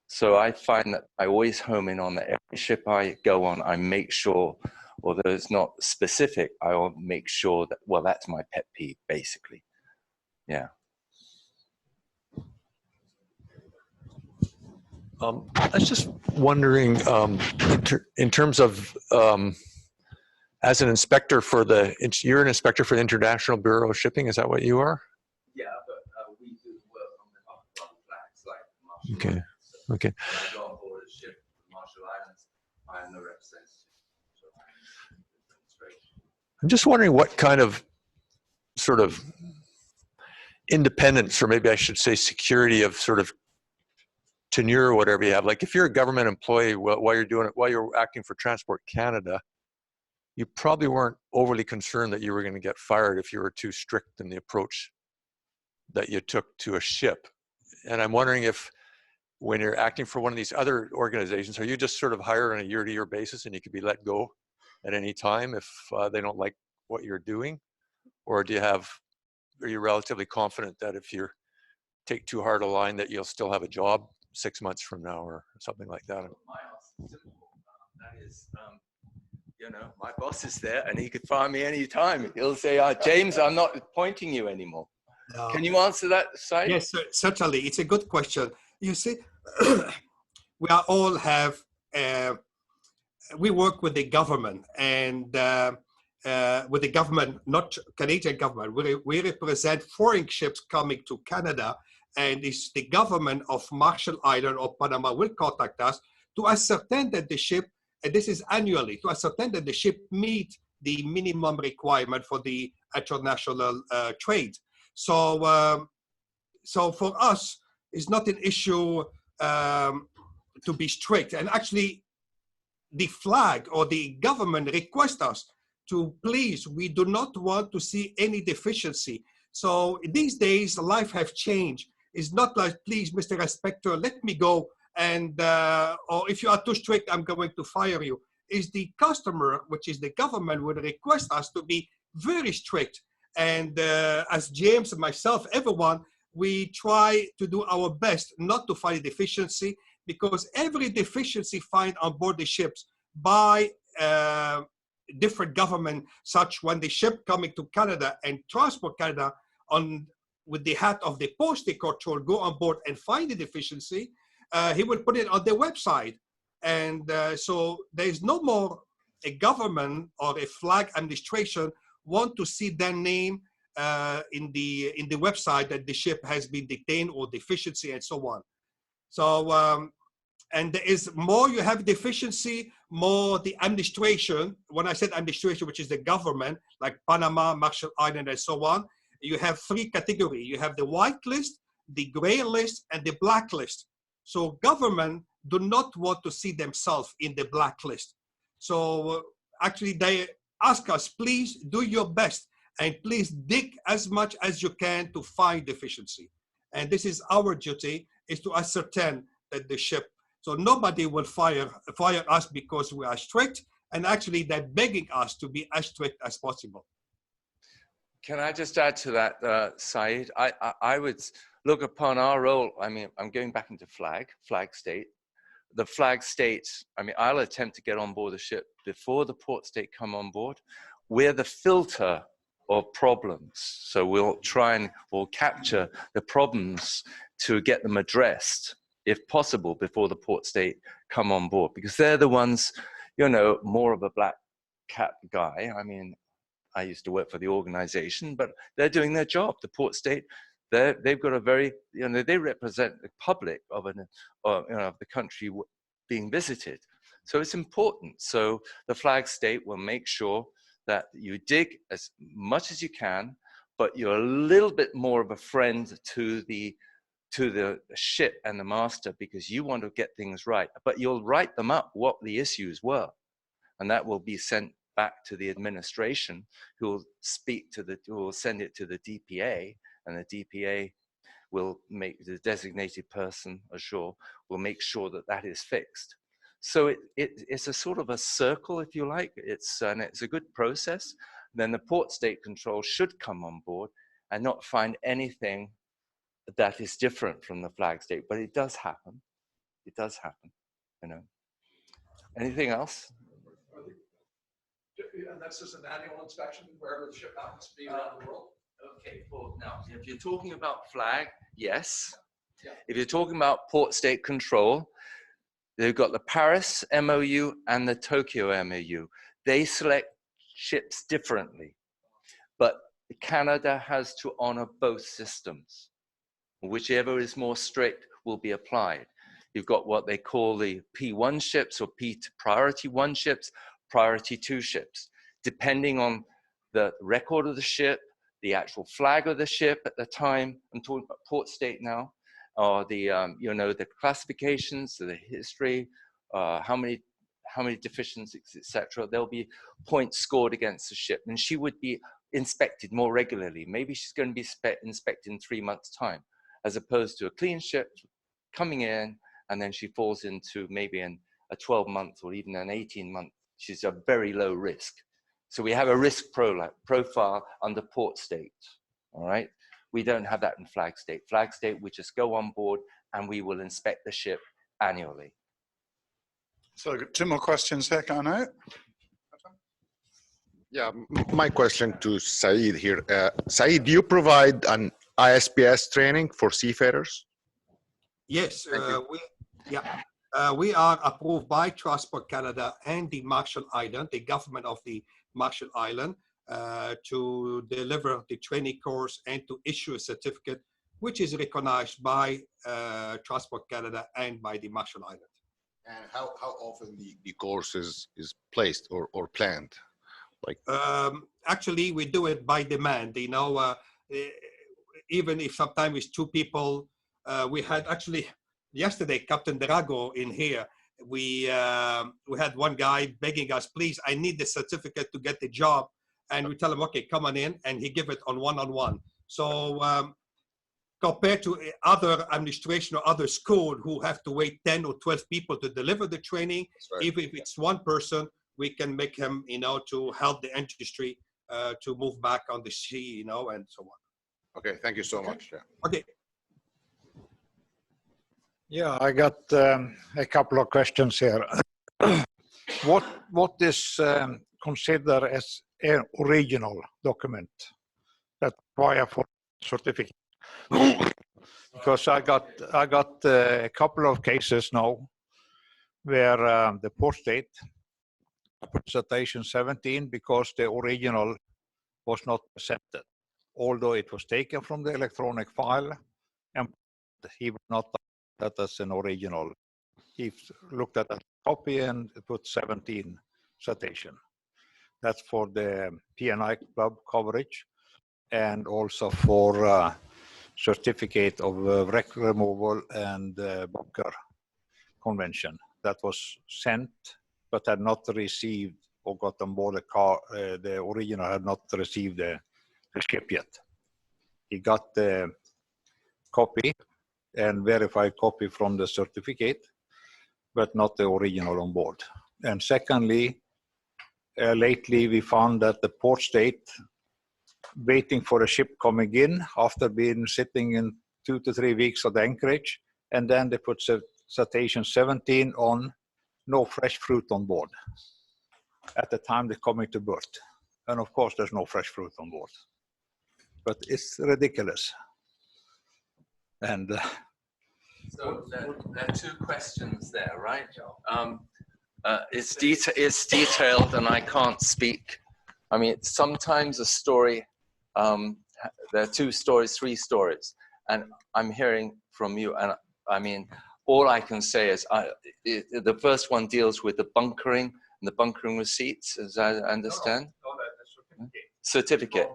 S2: So I find that I always home in on that every ship I go on, I make sure, although it's not specific, I will make sure that, well, that's my pet peeve, basically. Yeah.
S7: I was just wondering, in terms of, as an inspector for you're an inspector for the International Bureau of Shipping, is that what you are?
S2: Yeah, but we do work on the other flags, like Marshall
S7: Okay.
S2: Islands. So
S7: Okay.
S2: I go on board a ship from Marshall Islands. I am the representative. So I'm the administration.
S7: I'm just wondering what kind of sort of independence, or maybe I should say security of sort of tenure or whatever you have. Like if you're a government employee while you're acting for Transport Canada, you probably weren't overly concerned that you were going to get fired if you were too strict in the approach that you took to a ship. And I'm wondering if when you're acting for one of these other organizations, are you just sort of hired on a year-to-year basis and you could be let go at any time if they don't like what you're doing? Or are you relatively confident that if you take too hard a line that you'll still have a job 6 months from now or something like that?
S2: My answer is simple. That is, you know, my boss is there and he could fire me anytime. He'll say, James, I'm not appointing you anymore.
S3: No.
S2: Can you answer that, Syed?
S3: Yes, certainly. It's a good question. You see, we all have, we work with the government, and with the government, not Canadian government. We represent foreign ships coming to Canada and it's the government of Marshall Island or Panama will contact us to ascertain that the ship, and this is annually, to ascertain that the ship meet the minimum requirement for the international trade. So, so for us, it's not an issue to be strict. And actually, the flag or the government request us to please, we do not want to see any deficiency. So these days, life have changed. It's not like, please, Mr. Inspector, let me go, and or if you are too strict, I'm going to fire you. Is the customer, which is the government, would request us to be very strict. And as James and myself, everyone, we try to do our best not to find deficiency, because every deficiency found on board the ships by different government, such when the ship coming to Canada and Transport Canada on with the hat of the posting control go on board and find the deficiency, he will put it on their website. And so there's no more a government or a flag administration want to see their name in the website that the ship has been detained or deficiency and so on. So and there is more you have deficiency, more the administration. When I said administration, which is the government, like Panama, Marshall Island, and so on, you have three categories. You have the white list, the gray list, and the black list. So government do not want to see themselves in the blacklist. So actually they ask us, please do your best and please dig as much as you can to find deficiency. And this is our duty, is to ascertain that the ship, so nobody will fire us because we are strict, and actually they're begging us to be as strict as possible.
S2: Can I just add to that, Saeed? I would look upon our role. I mean, I'm going back into flag state. The flag states, I mean, I'll attempt to get on board the ship before the port state come on board. We're the filter of problems. So we'll capture the problems to get them addressed, if possible, before the port state come on board, because they're the ones, you know, more of a black cap guy. I mean, I used to work for the organization, but they're doing their job. The port state, they've got a very, you know, they represent the public of of the country being visited. So it's important. So the flag state will make sure that you dig as much as you can, but you're a little bit more of a friend to the ship and the master, because you want to get things right. But you'll write them up what the issues were, and that will be sent back to the administration, who will who will send it to the DPA, and the DPA will make the designated person ashore will make sure that that is fixed. So it's a sort of a circle, if you like. It's a good process. Then the port state control should come on board and not find anything that is different from the flag state. But it does happen. It does happen, you know. Anything else?
S6: And this is an annual inspection wherever the ship happens to be around the world?
S2: Okay, well, now, if you're talking about flag, yes.
S6: Yeah.
S2: If you're talking about port state control, they've got the Paris MOU and the Tokyo MOU. They select ships differently, but Canada has to honor both systems. Whichever is more strict will be applied. You've got what they call the P1 ships, or priority 1 ships, priority 2 ships, depending on the record of the ship, the actual flag of the ship at the time. I'm talking about port state now, or the you know, the classifications, the history, how many deficiencies, etc. There'll be points scored against the ship, and she would be inspected more regularly. Maybe she's going to be inspected in 3 months' time, as opposed to a clean ship coming in, and then she falls into maybe a 12-month or even an 18-month. She's a very low risk. So we have a risk profile under port state, all right? We don't have that in flag state. Flag state, we just go on board and we will inspect the ship annually.
S4: So I've got 2 more questions here, can I?
S8: Yeah, my question to Saeed here. Saeed, do you provide an ISPS training for seafarers?
S3: Yes, we are approved by Transport Canada and the Marshall Island, the government of the Marshall Island, to deliver the training course and to issue a certificate which is recognized by Transport Canada and by the Marshall Islands.
S8: And how often the course is placed or planned? Like
S3: Actually, we do it by demand. You know, even if sometimes it's two people. We had actually yesterday Captain Drago in here. We had one guy begging us, please, I need the certificate to get the job. And we tell him, okay, come on in, and he give it on one-on-one. So compared to other administration or other school who have to wait 10 or 12 people to deliver the training,
S8: right.
S3: even if it's one person, we can make him, you know, to help the industry to move back on the sea, you know, and so on.
S8: Okay, thank you so much. Yeah.
S3: Okay.
S9: Yeah, I got a couple of questions here. What is considered as an original document that require for certificate? Because I got a couple of cases now where the port state Facilitation 17 because the original was not accepted, although it was taken from the electronic file, and he would not that as an original. He looked at a copy and put 17 citation. That's for the P&I club coverage, and also for certificate of wreck removal and bunker convention that was sent but had not received or got on board the car. The original had not received the ship yet. He got the copy and verified copy from the certificate, but not the original on board. And secondly, lately we found that the port state waiting for a ship coming in after being sitting in 2 to 3 weeks at the anchorage, and then they put citation 17 on, no fresh fruit on board at the time they're coming to berth. And of course there's no fresh fruit on board, but it's ridiculous. And
S2: so there are two questions there, right? It's detailed, and I can't speak. I mean, it's sometimes a story. There are 2 stories, 3 stories, and I'm hearing from you. And I mean, all I can say is the first one deals with the bunkering and the bunkering receipts, as I understand.
S9: No,
S2: certificate.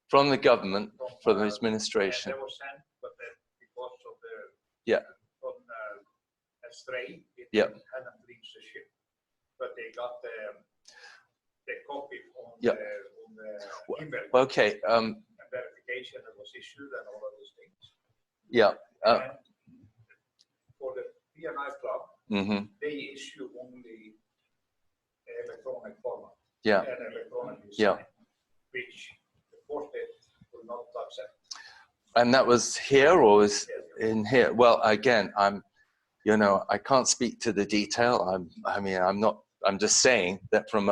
S2: From the government, from the administration.
S9: They were sent, but then because of the
S2: yeah.
S9: astray, it
S2: yeah.
S9: hadn't reached the ship. But they got the copy on
S2: yeah.
S9: the email.
S2: Okay.
S9: And verification that was issued and all of those things.
S2: Yeah.
S9: And for the P&I club, they issue only electronic format.
S2: Yeah.
S9: And electronic
S2: yeah.
S9: sign, which the port will not accept.
S2: And that was here or was in here? Well, again, you know, I can't speak to the detail. I'm just saying that from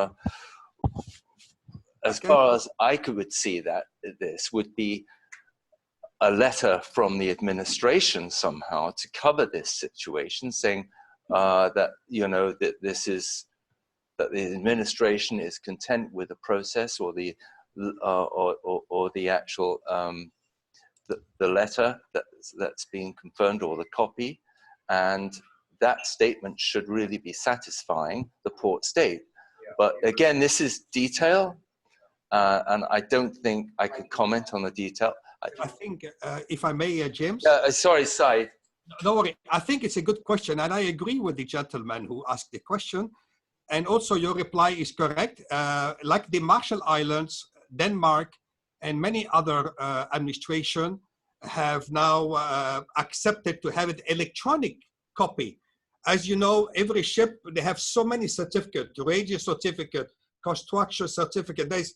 S2: as far as I would see that this would be a letter from the administration somehow to cover this situation, saying that, you know, that that the administration is content with the process or the actual the letter that's being confirmed, or the copy, and that statement should really be satisfying the port state. But again, this is detail, and I don't think I could comment on the detail.
S3: I think, if I may, James.
S2: Sorry, Said.
S3: No worry. I think it's a good question, and I agree with the gentleman who asked the question. And also, your reply is correct. Like the Marshall Islands, Denmark, and many other administration have now accepted to have an electronic copy. As you know, every ship, they have so many certificates, radio certificate, construction certificate. There's,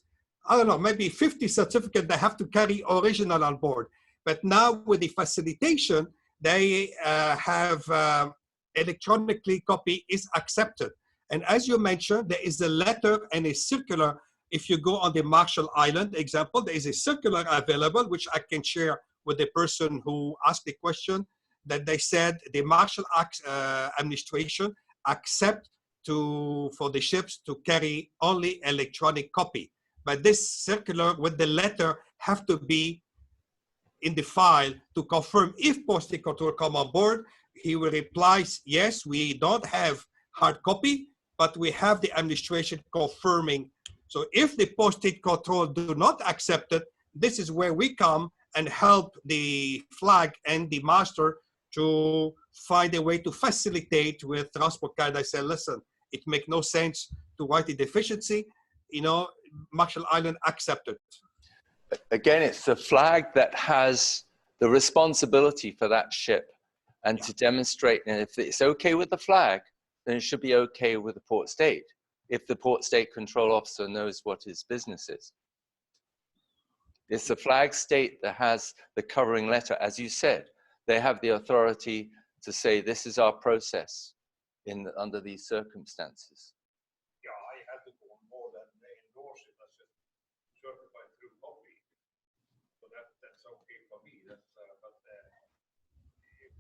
S3: I don't know, maybe 50 certificates they have to carry original on board. But now with the facilitation, they have electronically copy is accepted. And as you mentioned, there is a letter and a circular. If you go on the Marshall Island example, there is a circular available, which I can share with the person who asked the question, that they said the Marshall administration accept for the ships to carry only electronic copy. But this circular with the letter have to be in the file to confirm if posting control come on board. He will reply, yes, we don't have hard copy, but we have the administration confirming. So if the posted control do not accept it, this is where we come and help the flag and the master to find a way to facilitate with Transport Canada. I say, listen, it makes no sense to write the deficiency, you know, Marshall Island accepted.
S2: Again, it's the flag that has the responsibility for that ship, and to demonstrate, and if it's okay with the flag, then it should be okay with the port state, if the port state control officer knows what his business is. It's the flag state that has the covering letter. As you said, they have the authority to say, this is our process under these circumstances.
S9: Yeah, I had to go on board and they endorse it as a certified true copy. So that's okay for me.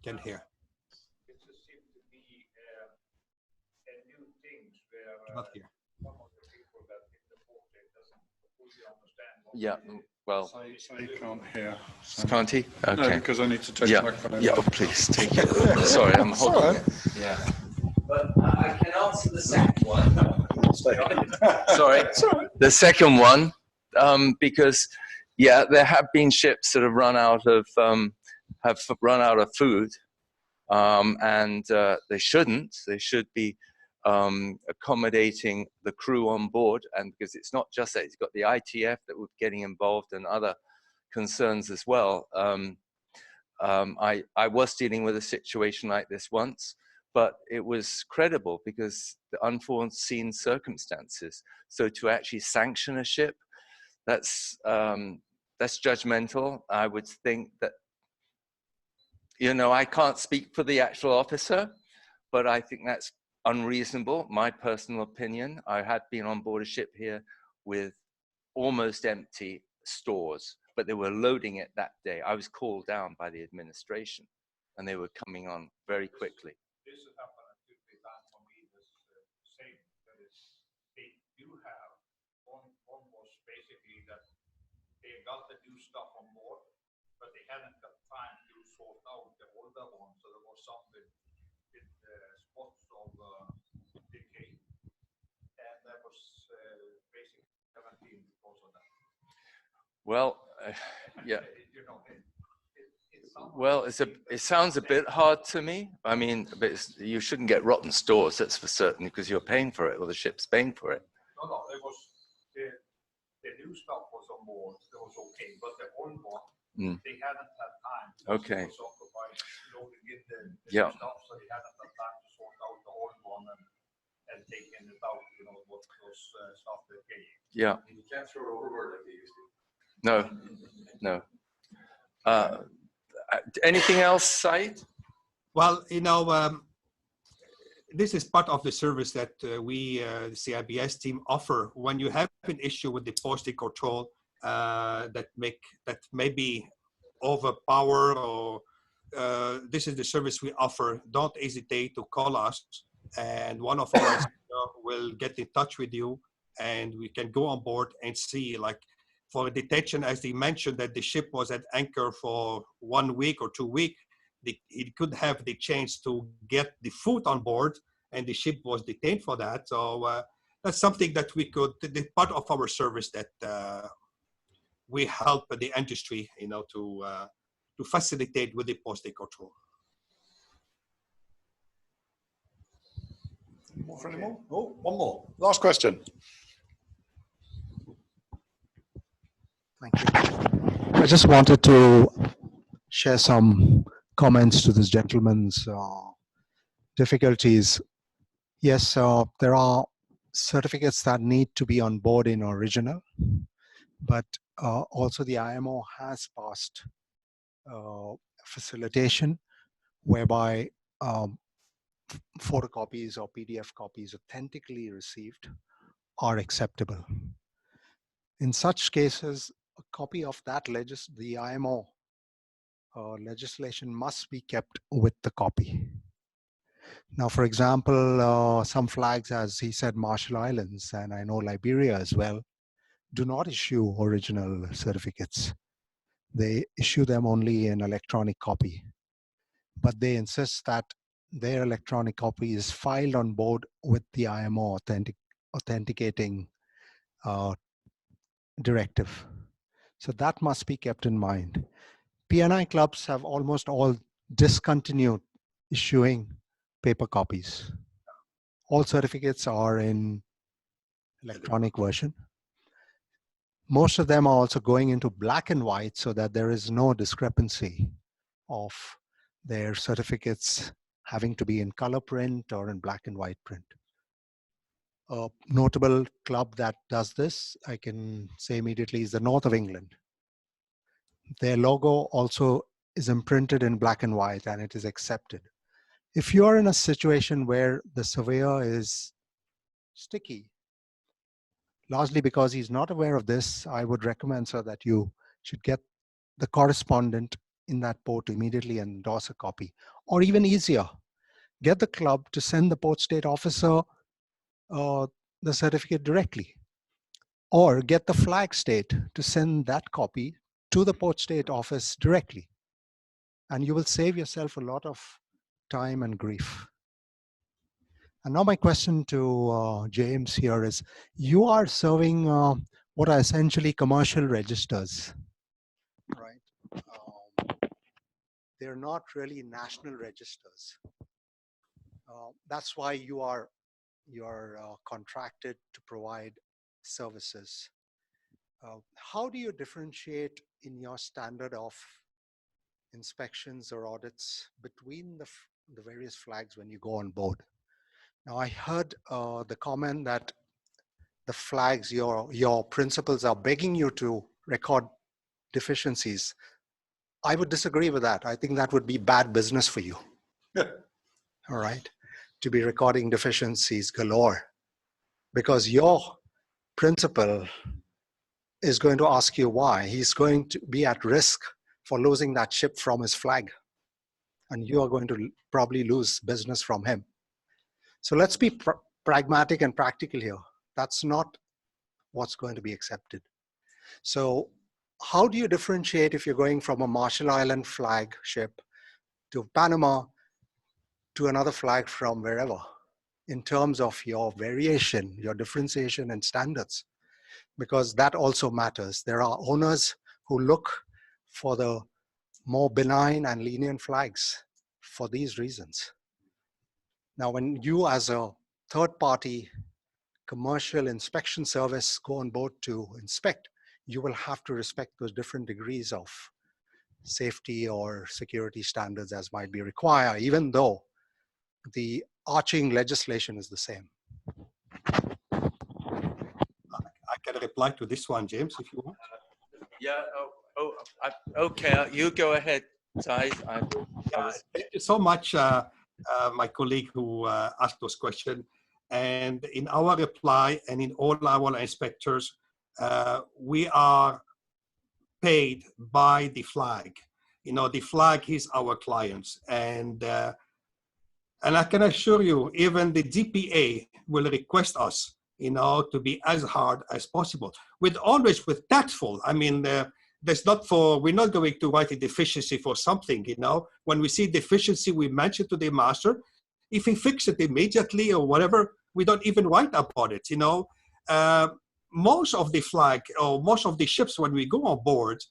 S3: Can hear.
S9: It just seems to be a new thing where
S3: Not here.
S9: some of the people that in the port doesn't fully understand what
S2: Yeah, well,
S4: Say can't hear.
S2: can't he?
S4: No,
S2: Okay.
S4: because I need to take
S2: Yeah,
S4: the microphone.
S2: yeah, oh, please take it. Sorry, I'm holding it. Yeah. But I can answer the second one. Sorry, the second one, because yeah, there have been ships that have run out of food, and they shouldn't. They should be accommodating the crew on board, and because it's not just that, it's got the ITF that was getting involved and other concerns as well. I was dealing with a situation like this once, but it was credible because the unforeseen circumstances. So to actually sanction a ship, that's judgmental. I would think that, you know, I can't speak for the actual officer, but I think that's unreasonable, my personal opinion. I had been on board a ship here with almost empty stores, but they were loading it that day. I was called down by the administration and they were coming on very quickly.
S9: this has happened a few times for me, the same. That is, they do have, one was basically that they got the new stuff on board, but they hadn't got time to sort out the older one, so there was something with spots of decay, and that was basically 17 because of that.
S2: Well, yeah.
S9: You know,
S2: Well, it sounds a bit hard to me. I mean, but you shouldn't get rotten stores, that's for certain, because you're paying for it, or the ship's paying for it.
S9: No, it was the new stuff was on board. It was okay, but the old one, they hadn't had time.
S2: Okay.
S9: It was occupied loading in the
S2: Yeah.
S9: stuff, so they hadn't had time to sort out the old one and taking it out. You know what those stuff that came.
S2: Yeah.
S6: You can't throw it overboard like they used to.
S2: No. Anything else, Said?
S3: Well, you know, this is part of the service that we, the CIBS team, offer. When you have an issue with the posting control that may be overpower, or this is the service we offer. Don't hesitate to call us, and one of us will get in touch with you, and we can go on board and see, like, for detention, as they mentioned that the ship was at anchor for 1 week or 2 weeks, he could have the chance to get the food on board, and the ship was detained for that. So that's something that we could, the part of our service that we help the industry, you know, to facilitate with the posting control.
S4: More for any more? Oh, one more. Last question.
S10: Thank you. I just wanted to share some comments to this gentleman's difficulties. Yes, there are certificates that need to be on board in original, but also the IMO has passed facilitation whereby photocopies or PDF copies authentically received are acceptable. In such cases, a copy of that the IMO legislation must be kept with the copy. Now, for example, some flags, as he said, Marshall Islands, and I know Liberia as well, do not issue original certificates. they issue them only in electronic copy. But they insist that their electronic copy is filed on board with the IMO authenticating directive. So that must be kept in mind. P&I clubs have almost all discontinued issuing paper copies. All certificates are in electronic version. Most of them are also going into black and white so that there is no discrepancy of their certificates having to be in color print or in black and white print. A notable club that does this, I can say immediately, is the North of England. Their logo also is imprinted in black and white, and it is accepted. If you are in a situation where the surveyor is sticky, largely because he's not aware of this, I would recommend, sir, that you should get the correspondent in that port to immediately endorse a copy. Or even easier, get the club to send the port state officer the certificate directly. Or get the flag state to send that copy to the port state office directly. And you will save yourself a lot of time and grief. And now my question to James here is, you are serving what are essentially commercial registers, right? They're not really national registers. That's why you're contracted to provide services. How do you differentiate in your standard of inspections or audits between the various flags when you go on board? Now, I heard the comment that the flags, your principals are begging you to record deficiencies. I would disagree with that. I think that would be bad business for you. All right, to be recording deficiencies galore, because your principal is going to ask you why. He's going to be at risk for losing that ship from his flag, and you are going to probably lose business from him. So let's be pragmatic and practical here. That's not what's going to be accepted. So how do you differentiate if you're going from a Marshall Island flag ship to Panama to another flag from wherever, in terms of your variation, your differentiation and standards? Because that also matters. There are owners who look for the more benign and lenient flags for these reasons. Now, when you as a third-party commercial inspection service go on board to inspect, you will have to respect those different degrees of safety or security standards as might be required, even though the arching legislation is the same.
S3: I can reply to this one, James, if you want.
S2: Okay, you go ahead, Saeed.
S3: Thank you so much, my colleague who asked those questions. And in our reply and in all our inspectors, we are paid by the flag. You know, the flag is our clients. And I can assure you, even the DPA will request us, you know, to be as hard as possible, with always with tactful. I mean, we're not going to write a deficiency for something, you know. When we see deficiency, we mention to the master. If he fixes it immediately or whatever, we don't even write about it, you know. Most of the flag or most of the ships, when we go on board,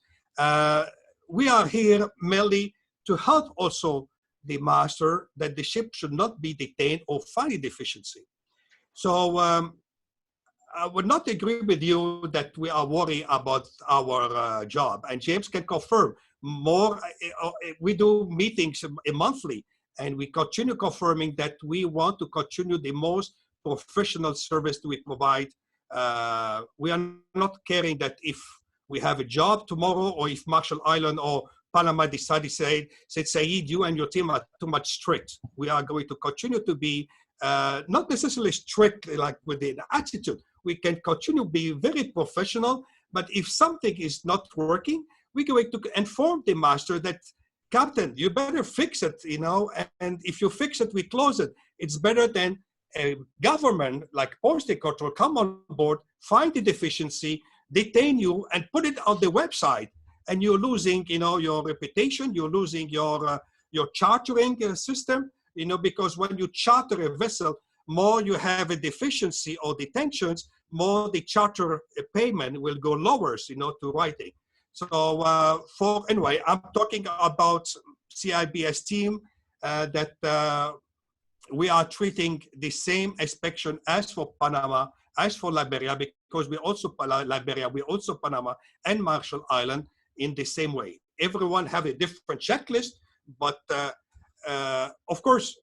S3: we are here merely to help also the master that the ship should not be detained or find a deficiency. So I would not agree with you that we are worried about our job. And James can confirm more. We do meetings monthly, and we continue confirming that we want to continue the most professional service we provide. We are not caring that if we have a job tomorrow or if Marshall Island or Panama decided, said, Saeed, you and your team are too much strict. We are going to continue to be not necessarily strict like with the attitude. We can continue to be very professional, but if something is not working, we're going to inform the master that, Captain, you better fix it, you know, and if you fix it, we close it. It's better than a government like Postal Control come on board, find the deficiency, detain you, and put it on the website. and you're losing, you know, your reputation. You're losing your chartering system, you know, because when you charter a vessel, more you have a deficiency or detentions, more the charter payment will go lower, you know, to writing. So anyway, I'm talking about CIBS team that we are treating the same inspection as for Panama, as for Liberia, because we also Liberia, we also Panama and Marshall Island in the same way. Everyone have a different checklist, but of course,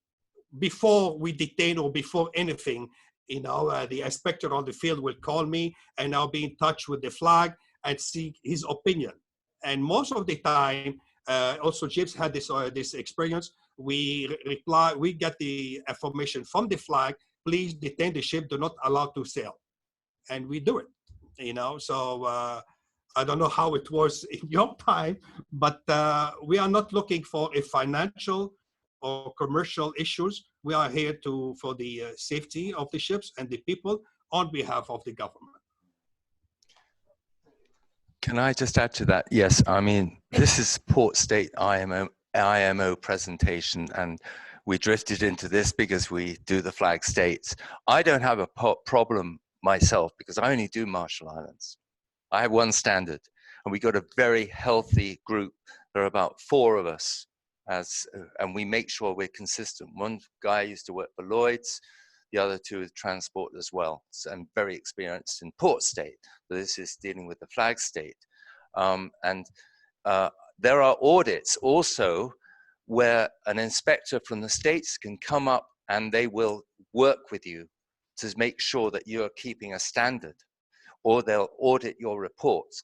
S3: before we detain or before anything, you know, the inspector on the field will call me and I'll be in touch with the flag and seek his opinion. And most of the time, also James had this experience, we reply, we get the information from the flag, please detain the ship, do not allow to sail. And we do it, you know, so I don't know how it was in your time, but we are not looking for a financial or commercial issues. We are here for the safety of the ships and the people on behalf of the government.
S2: Can I just add to that? Yes, I mean, this is Port State IMO presentation, and we drifted into this because we do the flag states. I don't have a problem myself because I only do Marshall Islands. I have one standard, and we got a very healthy group. There are about 4 of us, and we make sure we're consistent. One guy used to work for Lloyd's, the other 2 is transport as well, and very experienced in Port State. So this is dealing with the flag state. There are audits also where an inspector from the States can come up and they will work with you to make sure that you are keeping a standard, or they'll audit your reports.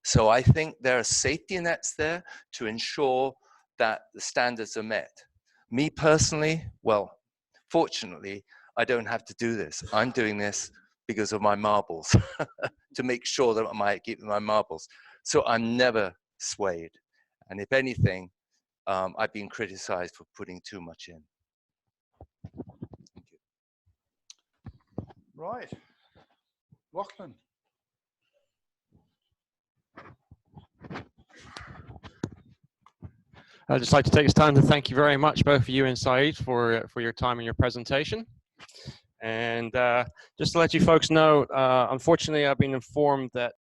S2: So I think there are safety nets there to ensure that the standards are met. Me personally, well, fortunately, I don't have to do this. I'm doing this because of my marbles, to make sure that I keep my marbles. So I'm never swayed. And if anything, I've been criticized for putting too much in. Thank you.
S4: Right. Lachlan.
S5: I'd just like to take this time to thank you very much, both of you and Saeed, for your time and your presentation. And just to let you folks know, unfortunately, I've been informed that